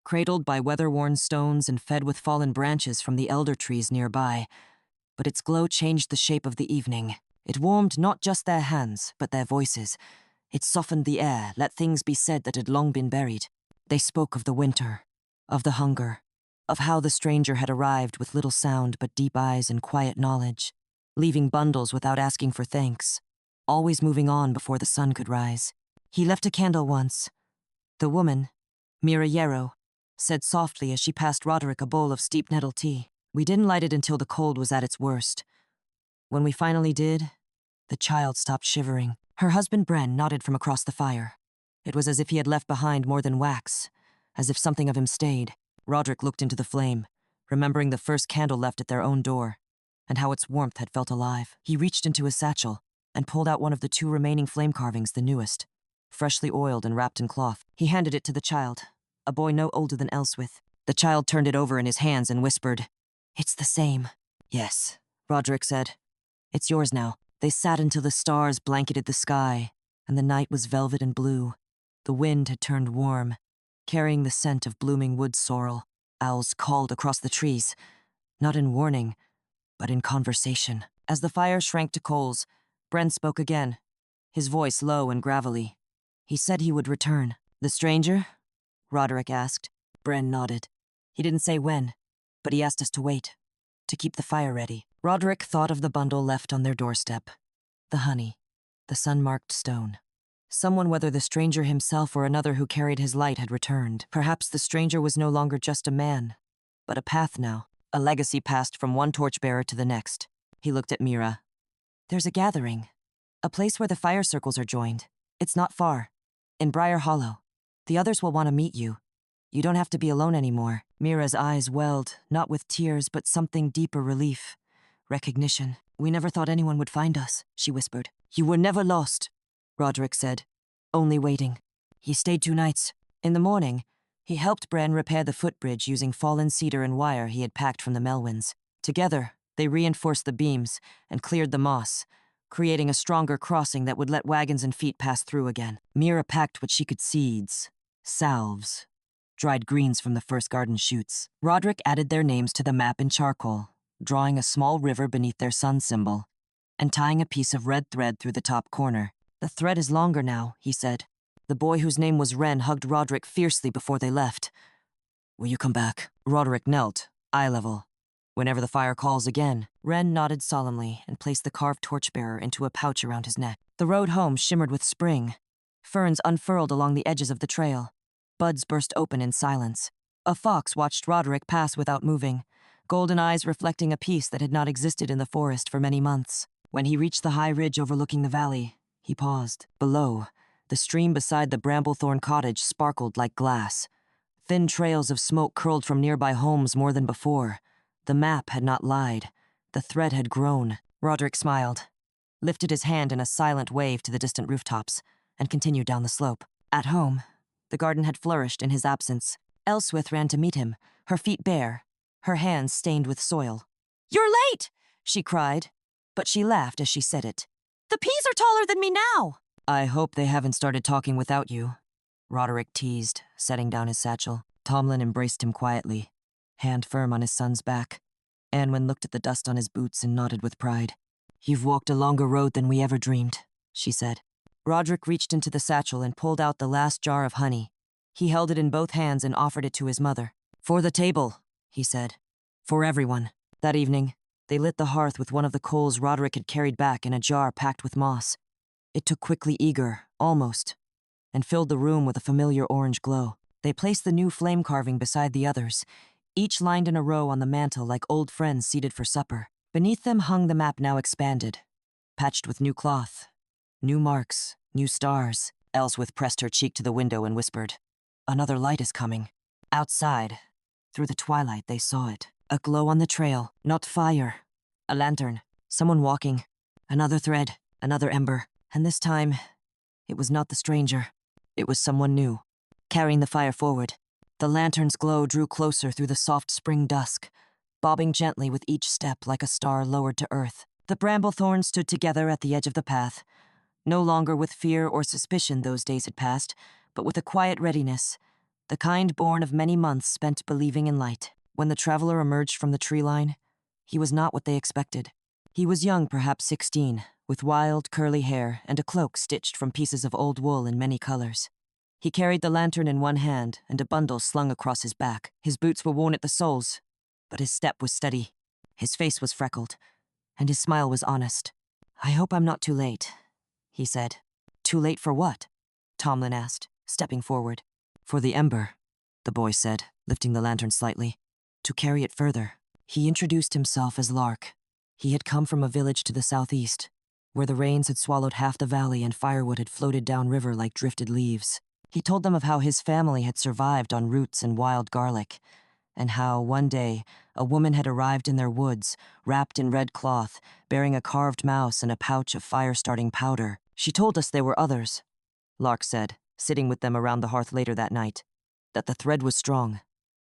cradled by weather-worn stones and fed with fallen branches from the elder trees nearby. But its glow changed the shape of the evening. It warmed not just their hands, but their voices. It softened the air, let things be said that had long been buried. They spoke of the winter, of the hunger, of how the stranger had arrived with little sound but deep eyes and quiet knowledge, leaving bundles without asking for thanks, always moving on before the sun could rise. He left a candle once. The woman, Mira Yarrow, said softly as she passed Roderick a bowl of steep nettle tea. "We didn't light it until the cold was at its worst. When we finally did, the child stopped shivering." Her husband Bren nodded from across the fire. It was as if he had left behind more than wax, as if something of him stayed. Roderick looked into the flame, remembering the first candle left at their own door, and how its warmth had felt alive. He reached into his satchel and pulled out one of the 2 remaining flame carvings, the newest, freshly oiled and wrapped in cloth. He handed it to the child, a boy no older than Elswith. The child turned it over in his hands and whispered, "It's the same." "Yes," Roderick said. "It's yours now." They sat until the stars blanketed the sky, and the night was velvet and blue. The wind had turned warm, carrying the scent of blooming wood sorrel. Owls called across the trees, not in warning, but in conversation. As the fire shrank to coals, Bren spoke again, his voice low and gravelly. "He said he would return." "The stranger?" Roderick asked. Bren nodded. "He didn't say when, but he asked us to wait, to keep the fire ready." Roderick thought of the bundle left on their doorstep, the honey, the sun-marked stone. Someone, whether the stranger himself or another who carried his light, had returned. Perhaps the stranger was no longer just a man, but a path now, a legacy passed from one torchbearer to the next. He looked at Mira. "There's a gathering, a place where the fire circles are joined. It's not far, in Briar Hollow. The others will want to meet you. You don't have to be alone anymore." Mira's eyes welled, not with tears, but something deeper relief. Recognition. "We never thought anyone would find us," she whispered. "You were never lost," Roderick said. "Only waiting." He stayed 2 nights. In the morning, he helped Bren repair the footbridge using fallen cedar and wire he had packed from the Melwins. Together, they reinforced the beams and cleared the moss, creating a stronger crossing that would let wagons and feet pass through again. Mira packed what she could: seeds, salves, dried greens from the first garden shoots. Roderick added their names to the map in charcoal, drawing a small river beneath their sun symbol, and tying a piece of red thread through the top corner. "The thread is longer now," he said. The boy whose name was Wren hugged Roderick fiercely before they left. "Will you come back?" Roderick knelt, eye level. "Whenever the fire calls again." Wren nodded solemnly and placed the carved torchbearer into a pouch around his neck. The road home shimmered with spring. Ferns unfurled along the edges of the trail. Buds burst open in silence. A fox watched Roderick pass without moving, golden eyes reflecting a peace that had not existed in the forest for many months. When he reached the high ridge overlooking the valley, he paused. Below, the stream beside the Bramblethorn cottage sparkled like glass. Thin trails of smoke curled from nearby homes more than before. The map had not lied. The thread had grown. Roderick smiled, lifted his hand in a silent wave to the distant rooftops, and continued down the slope. At home, the garden had flourished in his absence. Elswith ran to meet him, her feet bare, her hands stained with soil. "You're late!" she cried, but she laughed as she said it. "The peas are taller than me now!" "I hope they haven't started talking without you," Roderick teased, setting down his satchel. Tomlin embraced him quietly, hand firm on his son's back. Anwen looked at the dust on his boots and nodded with pride. You've walked a longer road than we ever dreamed, she said. Roderick reached into the satchel and pulled out the last jar of honey. He held it in both hands and offered it to his mother. For the table, he said. For everyone. That evening, they lit the hearth with one of the coals Roderick had carried back in a jar packed with moss. It took quickly eager, almost, and filled the room with a familiar orange glow. They placed the new flame carving beside the others, each lined in a row on the mantel like old friends seated for supper. Beneath them hung the map now expanded, patched with new cloth, new marks, new stars. Ellsworth pressed her cheek to the window and whispered, "Another light is coming." Outside, through the twilight, they saw it. A glow on the trail, not fire. A lantern, someone walking. Another thread, another ember. And this time, it was not the stranger. It was someone new, carrying the fire forward. The lantern's glow drew closer through the soft spring dusk, bobbing gently with each step like a star lowered to earth. The bramble thorns stood together at the edge of the path, no longer with fear or suspicion those days had passed, but with a quiet readiness, the kind born of many months spent believing in light. When the traveler emerged from the tree line, he was not what they expected. He was young, perhaps 16, with wild, curly hair and a cloak stitched from pieces of old wool in many colors. He carried the lantern in one hand and a bundle slung across his back. His boots were worn at the soles, but his step was steady. His face was freckled, and his smile was honest. "I hope I'm not too late," he said. "Too late for what?" Tomlin asked, stepping forward. "For the ember," the boy said, lifting the lantern slightly. "To carry it further." He introduced himself as Lark. He had come from a village to the southeast, where the rains had swallowed half the valley and firewood had floated downriver like drifted leaves. He told them of how his family had survived on roots and wild garlic, and how, one day, a woman had arrived in their woods, wrapped in red cloth, bearing a carved mouse and a pouch of fire-starting powder. "She told us there were others," Lark said, sitting with them around the hearth later that night, "that the thread was strong,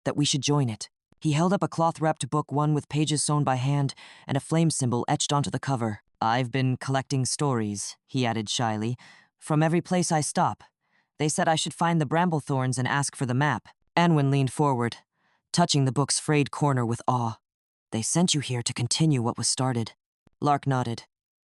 that we should join it." He held up a cloth-wrapped book, one with pages sewn by hand and a flame symbol etched onto the cover. "I've been collecting stories," he added shyly, "from every place I stop. They said I should find the bramble thorns and ask for the map." Anwen leaned forward, touching the book's frayed corner with awe. "They sent you here to continue what was started." Lark nodded.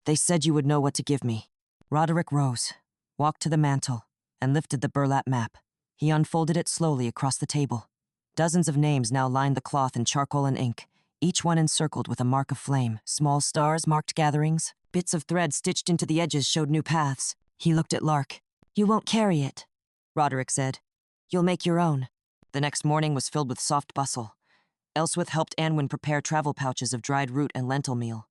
"They said you would know what to give me." Roderick rose, walked to the mantel, and lifted the burlap map. He unfolded it slowly across the table. Dozens of names now lined the cloth in charcoal and ink, each one encircled with a mark of flame. Small stars marked gatherings. Bits of thread stitched into the edges showed new paths. He looked at Lark. "You won't carry it," Roderick said. "You'll make your own." The next morning was filled with soft bustle. Ellsworth helped Anwen prepare travel pouches of dried root and lentil meal.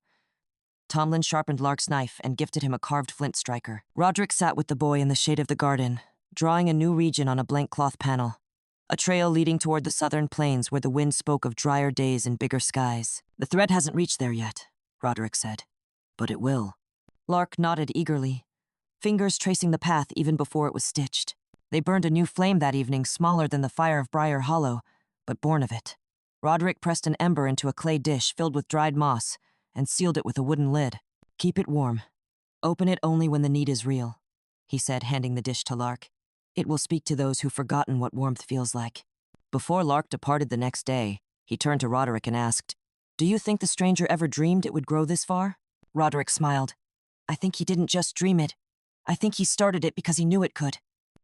Tomlin sharpened Lark's knife and gifted him a carved flint striker. Roderick sat with the boy in the shade of the garden, drawing a new region on a blank cloth panel. A trail leading toward the southern plains where the wind spoke of drier days and bigger skies. "The thread hasn't reached there yet," Roderick said. "But it will." Lark nodded eagerly, fingers tracing the path even before it was stitched. They burned a new flame that evening, smaller than the fire of Briar Hollow, but born of it. Roderick pressed an ember into a clay dish filled with dried moss and sealed it with a wooden lid. "Keep it warm. Open it only when the need is real," he said, handing the dish to Lark. "It will speak to those who've forgotten what warmth feels like." Before Lark departed the next day, he turned to Roderick and asked, "Do you think the stranger ever dreamed it would grow this far?" Roderick smiled. "I think he didn't just dream it. I think he started it because he knew it could."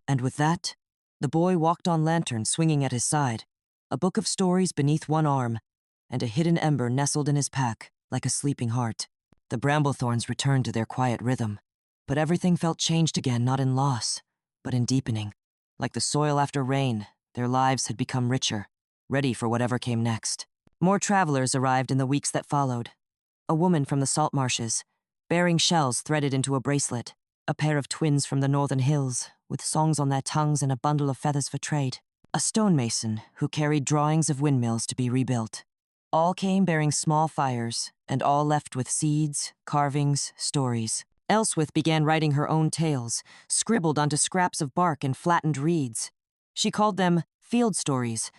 And with that, the boy walked on lantern swinging at his side, a book of stories beneath one arm, and a hidden ember nestled in his pack like a sleeping heart. The bramblethorns returned to their quiet rhythm, but everything felt changed again, not in loss, but in deepening. Like the soil after rain, their lives had become richer, ready for whatever came next. More travelers arrived in the weeks that followed. A woman from the salt marshes, bearing shells threaded into a bracelet. A pair of twins from the northern hills, with songs on their tongues and a bundle of feathers for trade. A stonemason who carried drawings of windmills to be rebuilt. All came bearing small fires, and all left with seeds, carvings, stories. Ellsworth began writing her own tales, scribbled onto scraps of bark and flattened reeds. She called them field stories,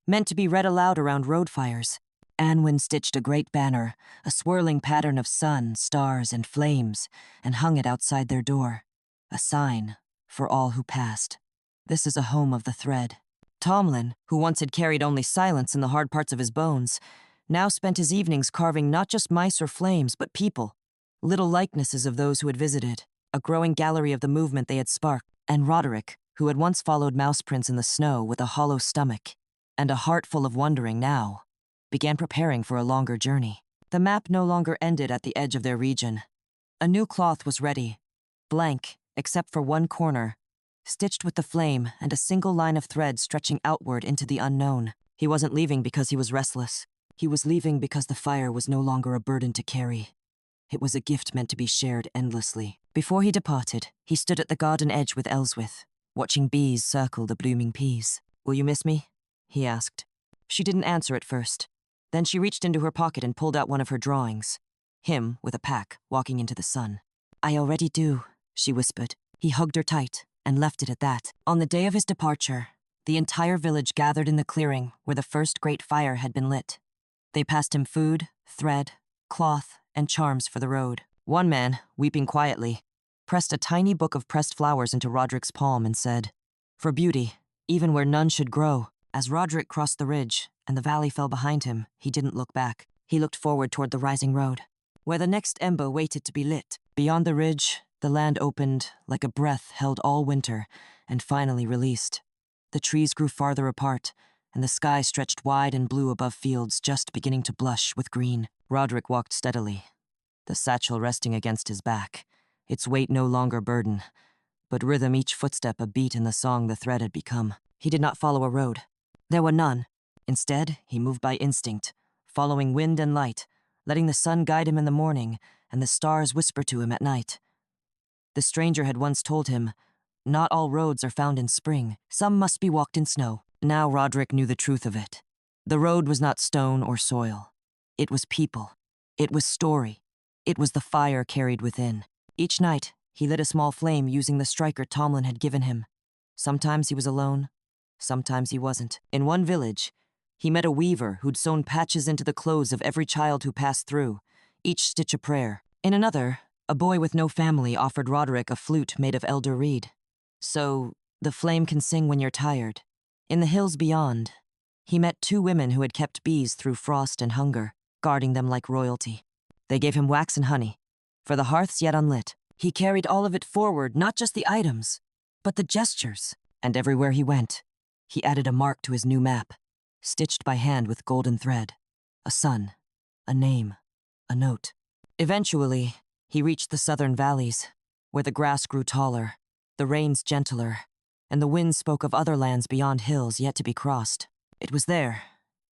meant to be read aloud around road fires. Anwen stitched a great banner, a swirling pattern of sun, stars, and flames, and hung it outside their door. A sign for all who passed. "This is a home of the thread." Tomlin, who once had carried only silence in the hard parts of his bones, now spent his evenings carving not just mice or flames, but people. little likenesses of those who had visited, a growing gallery of the movement they had sparked, and Roderick, who had once followed mouse prints in the snow with a hollow stomach and a heart full of wondering now, began preparing for a longer journey. The map no longer ended at the edge of their region. A new cloth was ready, blank except for one corner, stitched with the flame and a single line of thread stretching outward into the unknown. He wasn't leaving because he was restless. He was leaving because the fire was no longer a burden to carry. It was a gift meant to be shared endlessly. Before he departed, he stood at the garden edge with Elswith, watching bees circle the blooming peas. "Will you miss me?" he asked. She didn't answer at first. Then she reached into her pocket and pulled out one of her drawings. Him, with a pack, walking into the sun. "I already do," she whispered. He hugged her tight and left it at that. On the day of his departure, the entire village gathered in the clearing where the first great fire had been lit. They passed him food, thread, cloth, and charms for the road. One man, weeping quietly, pressed a tiny book of pressed flowers into Roderick's palm and said, "For beauty, even where none should grow." As Roderick crossed the ridge and the valley fell behind him, he didn't look back. He looked forward toward the rising road, where the next ember waited to be lit. Beyond the ridge, the land opened like a breath held all winter and finally released. The trees grew farther apart, and the sky stretched wide and blue above fields just beginning to blush with green. Roderick walked steadily, the satchel resting against his back, its weight no longer burden, but rhythm each footstep a beat in the song the thread had become. He did not follow a road. There were none. Instead, he moved by instinct, following wind and light, letting the sun guide him in the morning and the stars whisper to him at night. The stranger had once told him, "Not all roads are found in spring. Some must be walked in snow." Now Roderick knew the truth of it. The road was not stone or soil. It was people. It was story. It was the fire carried within. Each night, he lit a small flame using the striker Tomlin had given him. Sometimes he was alone. Sometimes he wasn't. In one village, he met a weaver who'd sewn patches into the clothes of every child who passed through, each stitch a prayer. In another, a boy with no family offered Roderick a flute made of elder reed. "So, the flame can sing when you're tired." In the hills beyond, he met two women who had kept bees through frost and hunger, guarding them like royalty. They gave him wax and honey, for the hearths yet unlit. He carried all of it forward, not just the items, but the gestures. And everywhere he went, he added a mark to his new map, stitched by hand with golden thread. A sun, a name, a note. Eventually, he reached the southern valleys, where the grass grew taller, the rains gentler, and the wind spoke of other lands beyond hills yet to be crossed. It was there,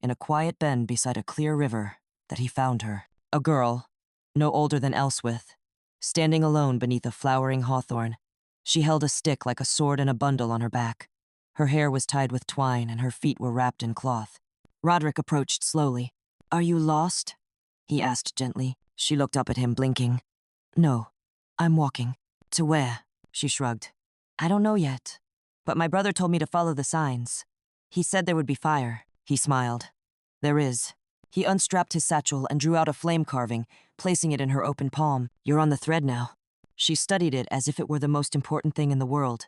in a quiet bend beside a clear river, that he found her. A girl, no older than Elswith, standing alone beneath a flowering hawthorn. She held a stick like a sword and a bundle on her back. Her hair was tied with twine and her feet were wrapped in cloth. Roderick approached slowly. "Are you lost?" he asked gently. She looked up at him, blinking. "No, I'm walking." "To where?" She shrugged. "I don't know yet, but my brother told me to follow the signs. He said there would be fire." He smiled. "There is." He unstrapped his satchel and drew out a flame carving, placing it in her open palm. "You're on the thread now." She studied it as if it were the most important thing in the world.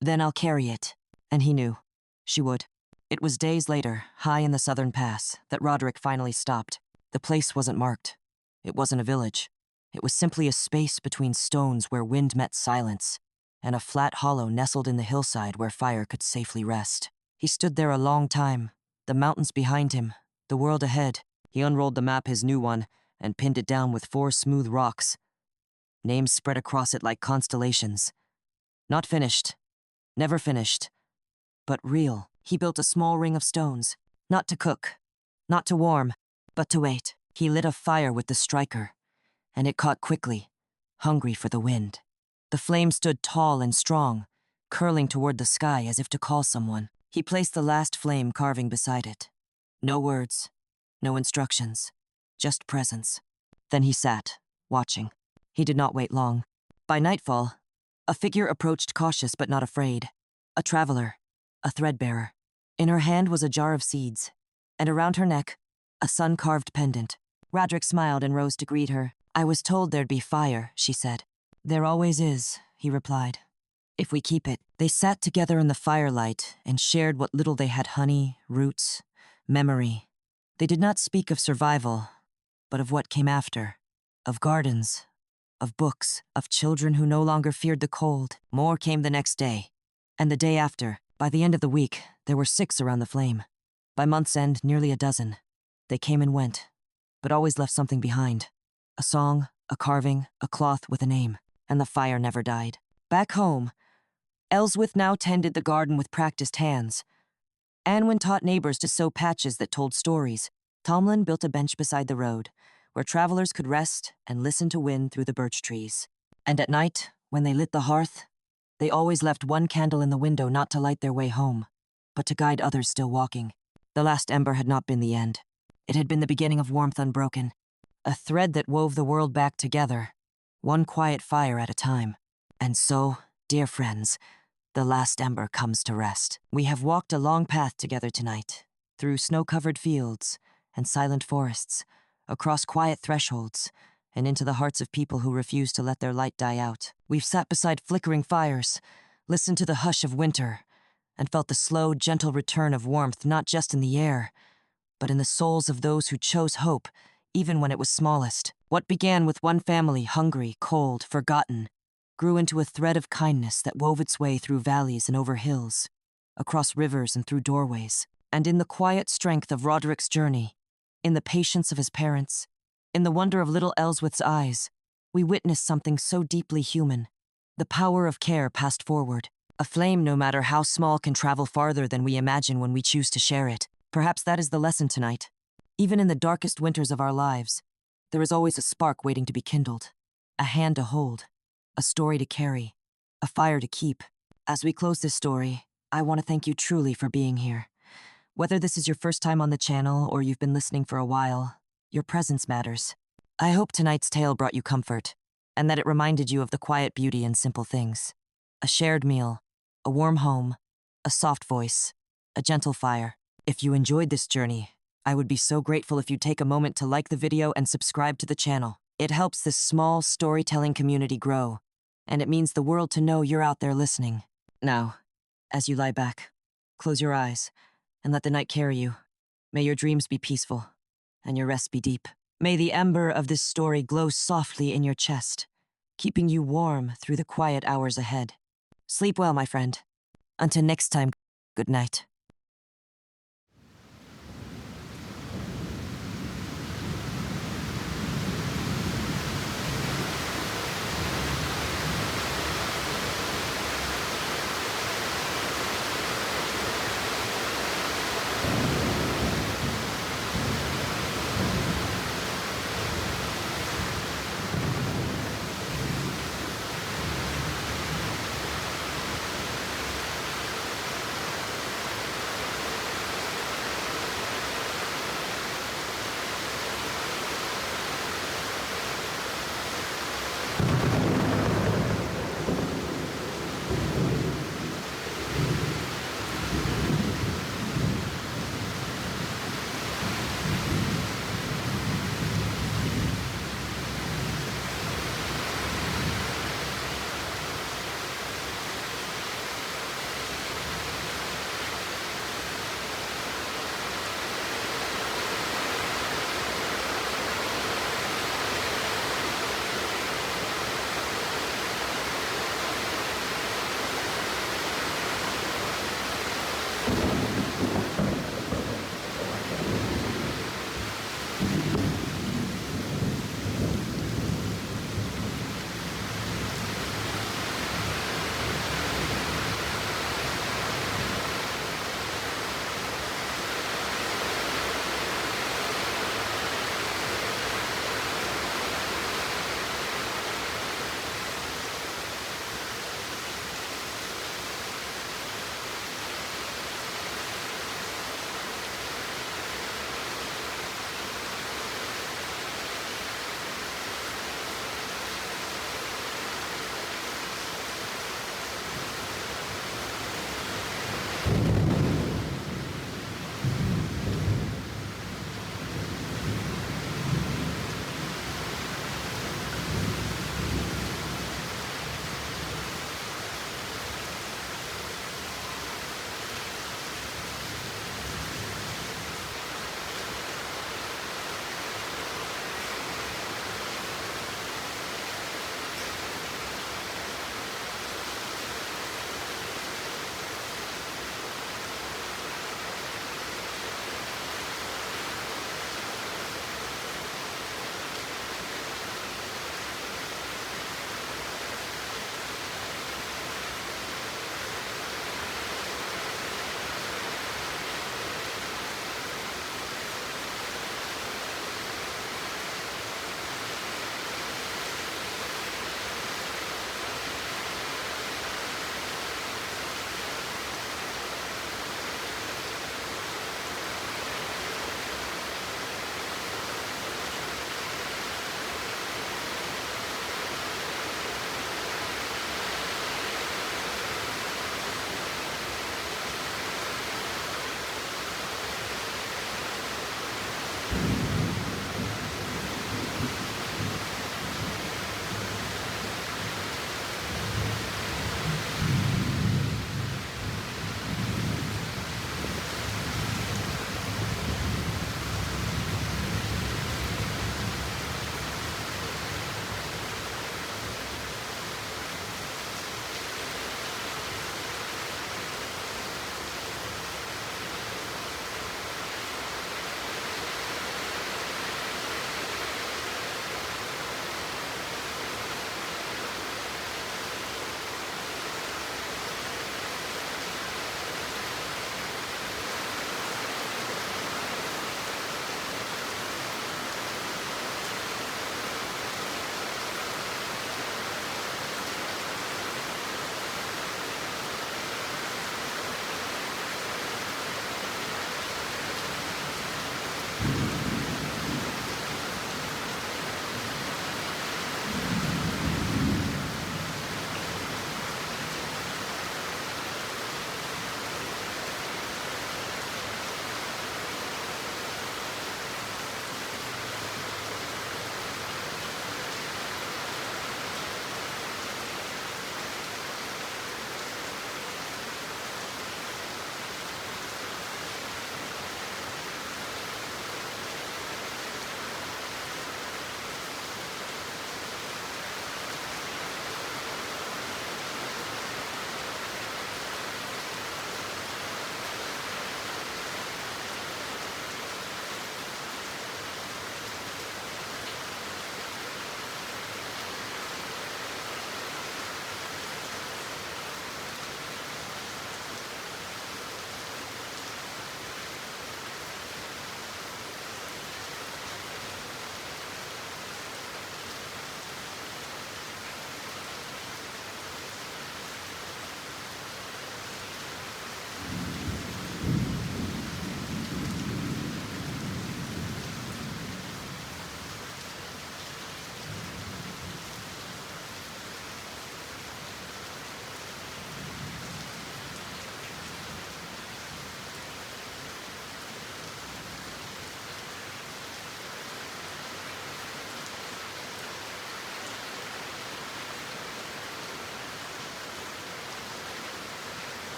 "Then I'll carry it." And he knew. She would. It was days later, high in the southern pass, that Roderick finally stopped. The place wasn't marked. It wasn't a village. It was simply a space between stones where wind met silence, and a flat hollow nestled in the hillside where fire could safely rest. He stood there a long time, the mountains behind him, the world ahead. He unrolled the map, his new one, and pinned it down with 4 smooth rocks. Names spread across it like constellations. Not finished. Never finished. But real. He built a small ring of stones, not to cook, not to warm, but to wait. He lit a fire with the striker, and it caught quickly, hungry for the wind. The flame stood tall and strong, curling toward the sky as if to call someone. He placed the last flame carving beside it. No words, no instructions, just presence. Then he sat, watching. He did not wait long. By nightfall, a figure approached, cautious but not afraid. A traveler, a threadbearer. In her hand was a jar of seeds, and around her neck, a sun-carved pendant. Roderick smiled and rose to greet her. "I was told there'd be fire," she said. "There always is," he replied. "If we keep it." They sat together in the firelight and shared what little they had: honey, roots, memory. They did not speak of survival, but of what came after. Of gardens, of books, of children who no longer feared the cold. More came the next day, and the day after. By the end of the week, there were 6 around the flame. By month's end, nearly a dozen. They came and went, but always left something behind. A song, a carving, a cloth with a name, and the fire never died. Back home, Ellsworth now tended the garden with practiced hands. Anwin taught neighbors to sew patches that told stories. Tomlin built a bench beside the road, where travelers could rest and listen to wind through the birch trees. And at night, when they lit the hearth, they always left one candle in the window not to light their way home, but to guide others still walking. The last ember had not been the end. It had been the beginning of warmth unbroken, a thread that wove the world back together, one quiet fire at a time. And so, dear friends, the last ember comes to rest. We have walked a long path together tonight, through snow-covered fields and silent forests, across quiet thresholds, and into the hearts of people who refuse to let their light die out. We've sat beside flickering fires, listened to the hush of winter, and felt the slow, gentle return of warmth not just in the air, but in the souls of those who chose hope, even when it was smallest. What began with one family, hungry, cold, forgotten, grew into a thread of kindness that wove its way through valleys and over hills, across rivers and through doorways. And in the quiet strength of Roderick's journey, in the patience of his parents, in the wonder of little Ellsworth's eyes, we witnessed something so deeply human. The power of care passed forward. A flame, no matter how small, can travel farther than we imagine when we choose to share it. Perhaps that is the lesson tonight. Even in the darkest winters of our lives, there is always a spark waiting to be kindled, a hand to hold, a story to carry, a fire to keep. As we close this story, I want to thank you truly for being here. Whether this is your first time on the channel or you've been listening for a while, your presence matters. I hope tonight's tale brought you comfort, and that it reminded you of the quiet beauty in simple things. A shared meal, a warm home, a soft voice, a gentle fire. If you enjoyed this journey, I would be so grateful if you'd take a moment to like the video and subscribe to the channel. It helps this small storytelling community grow, and it means the world to know you're out there listening. Now, as you lie back, close your eyes and let the night carry you. May your dreams be peaceful and your rest be deep. May the ember of this story glow softly in your chest, keeping you warm through the quiet hours ahead. Sleep well, my friend. Until next time, good night.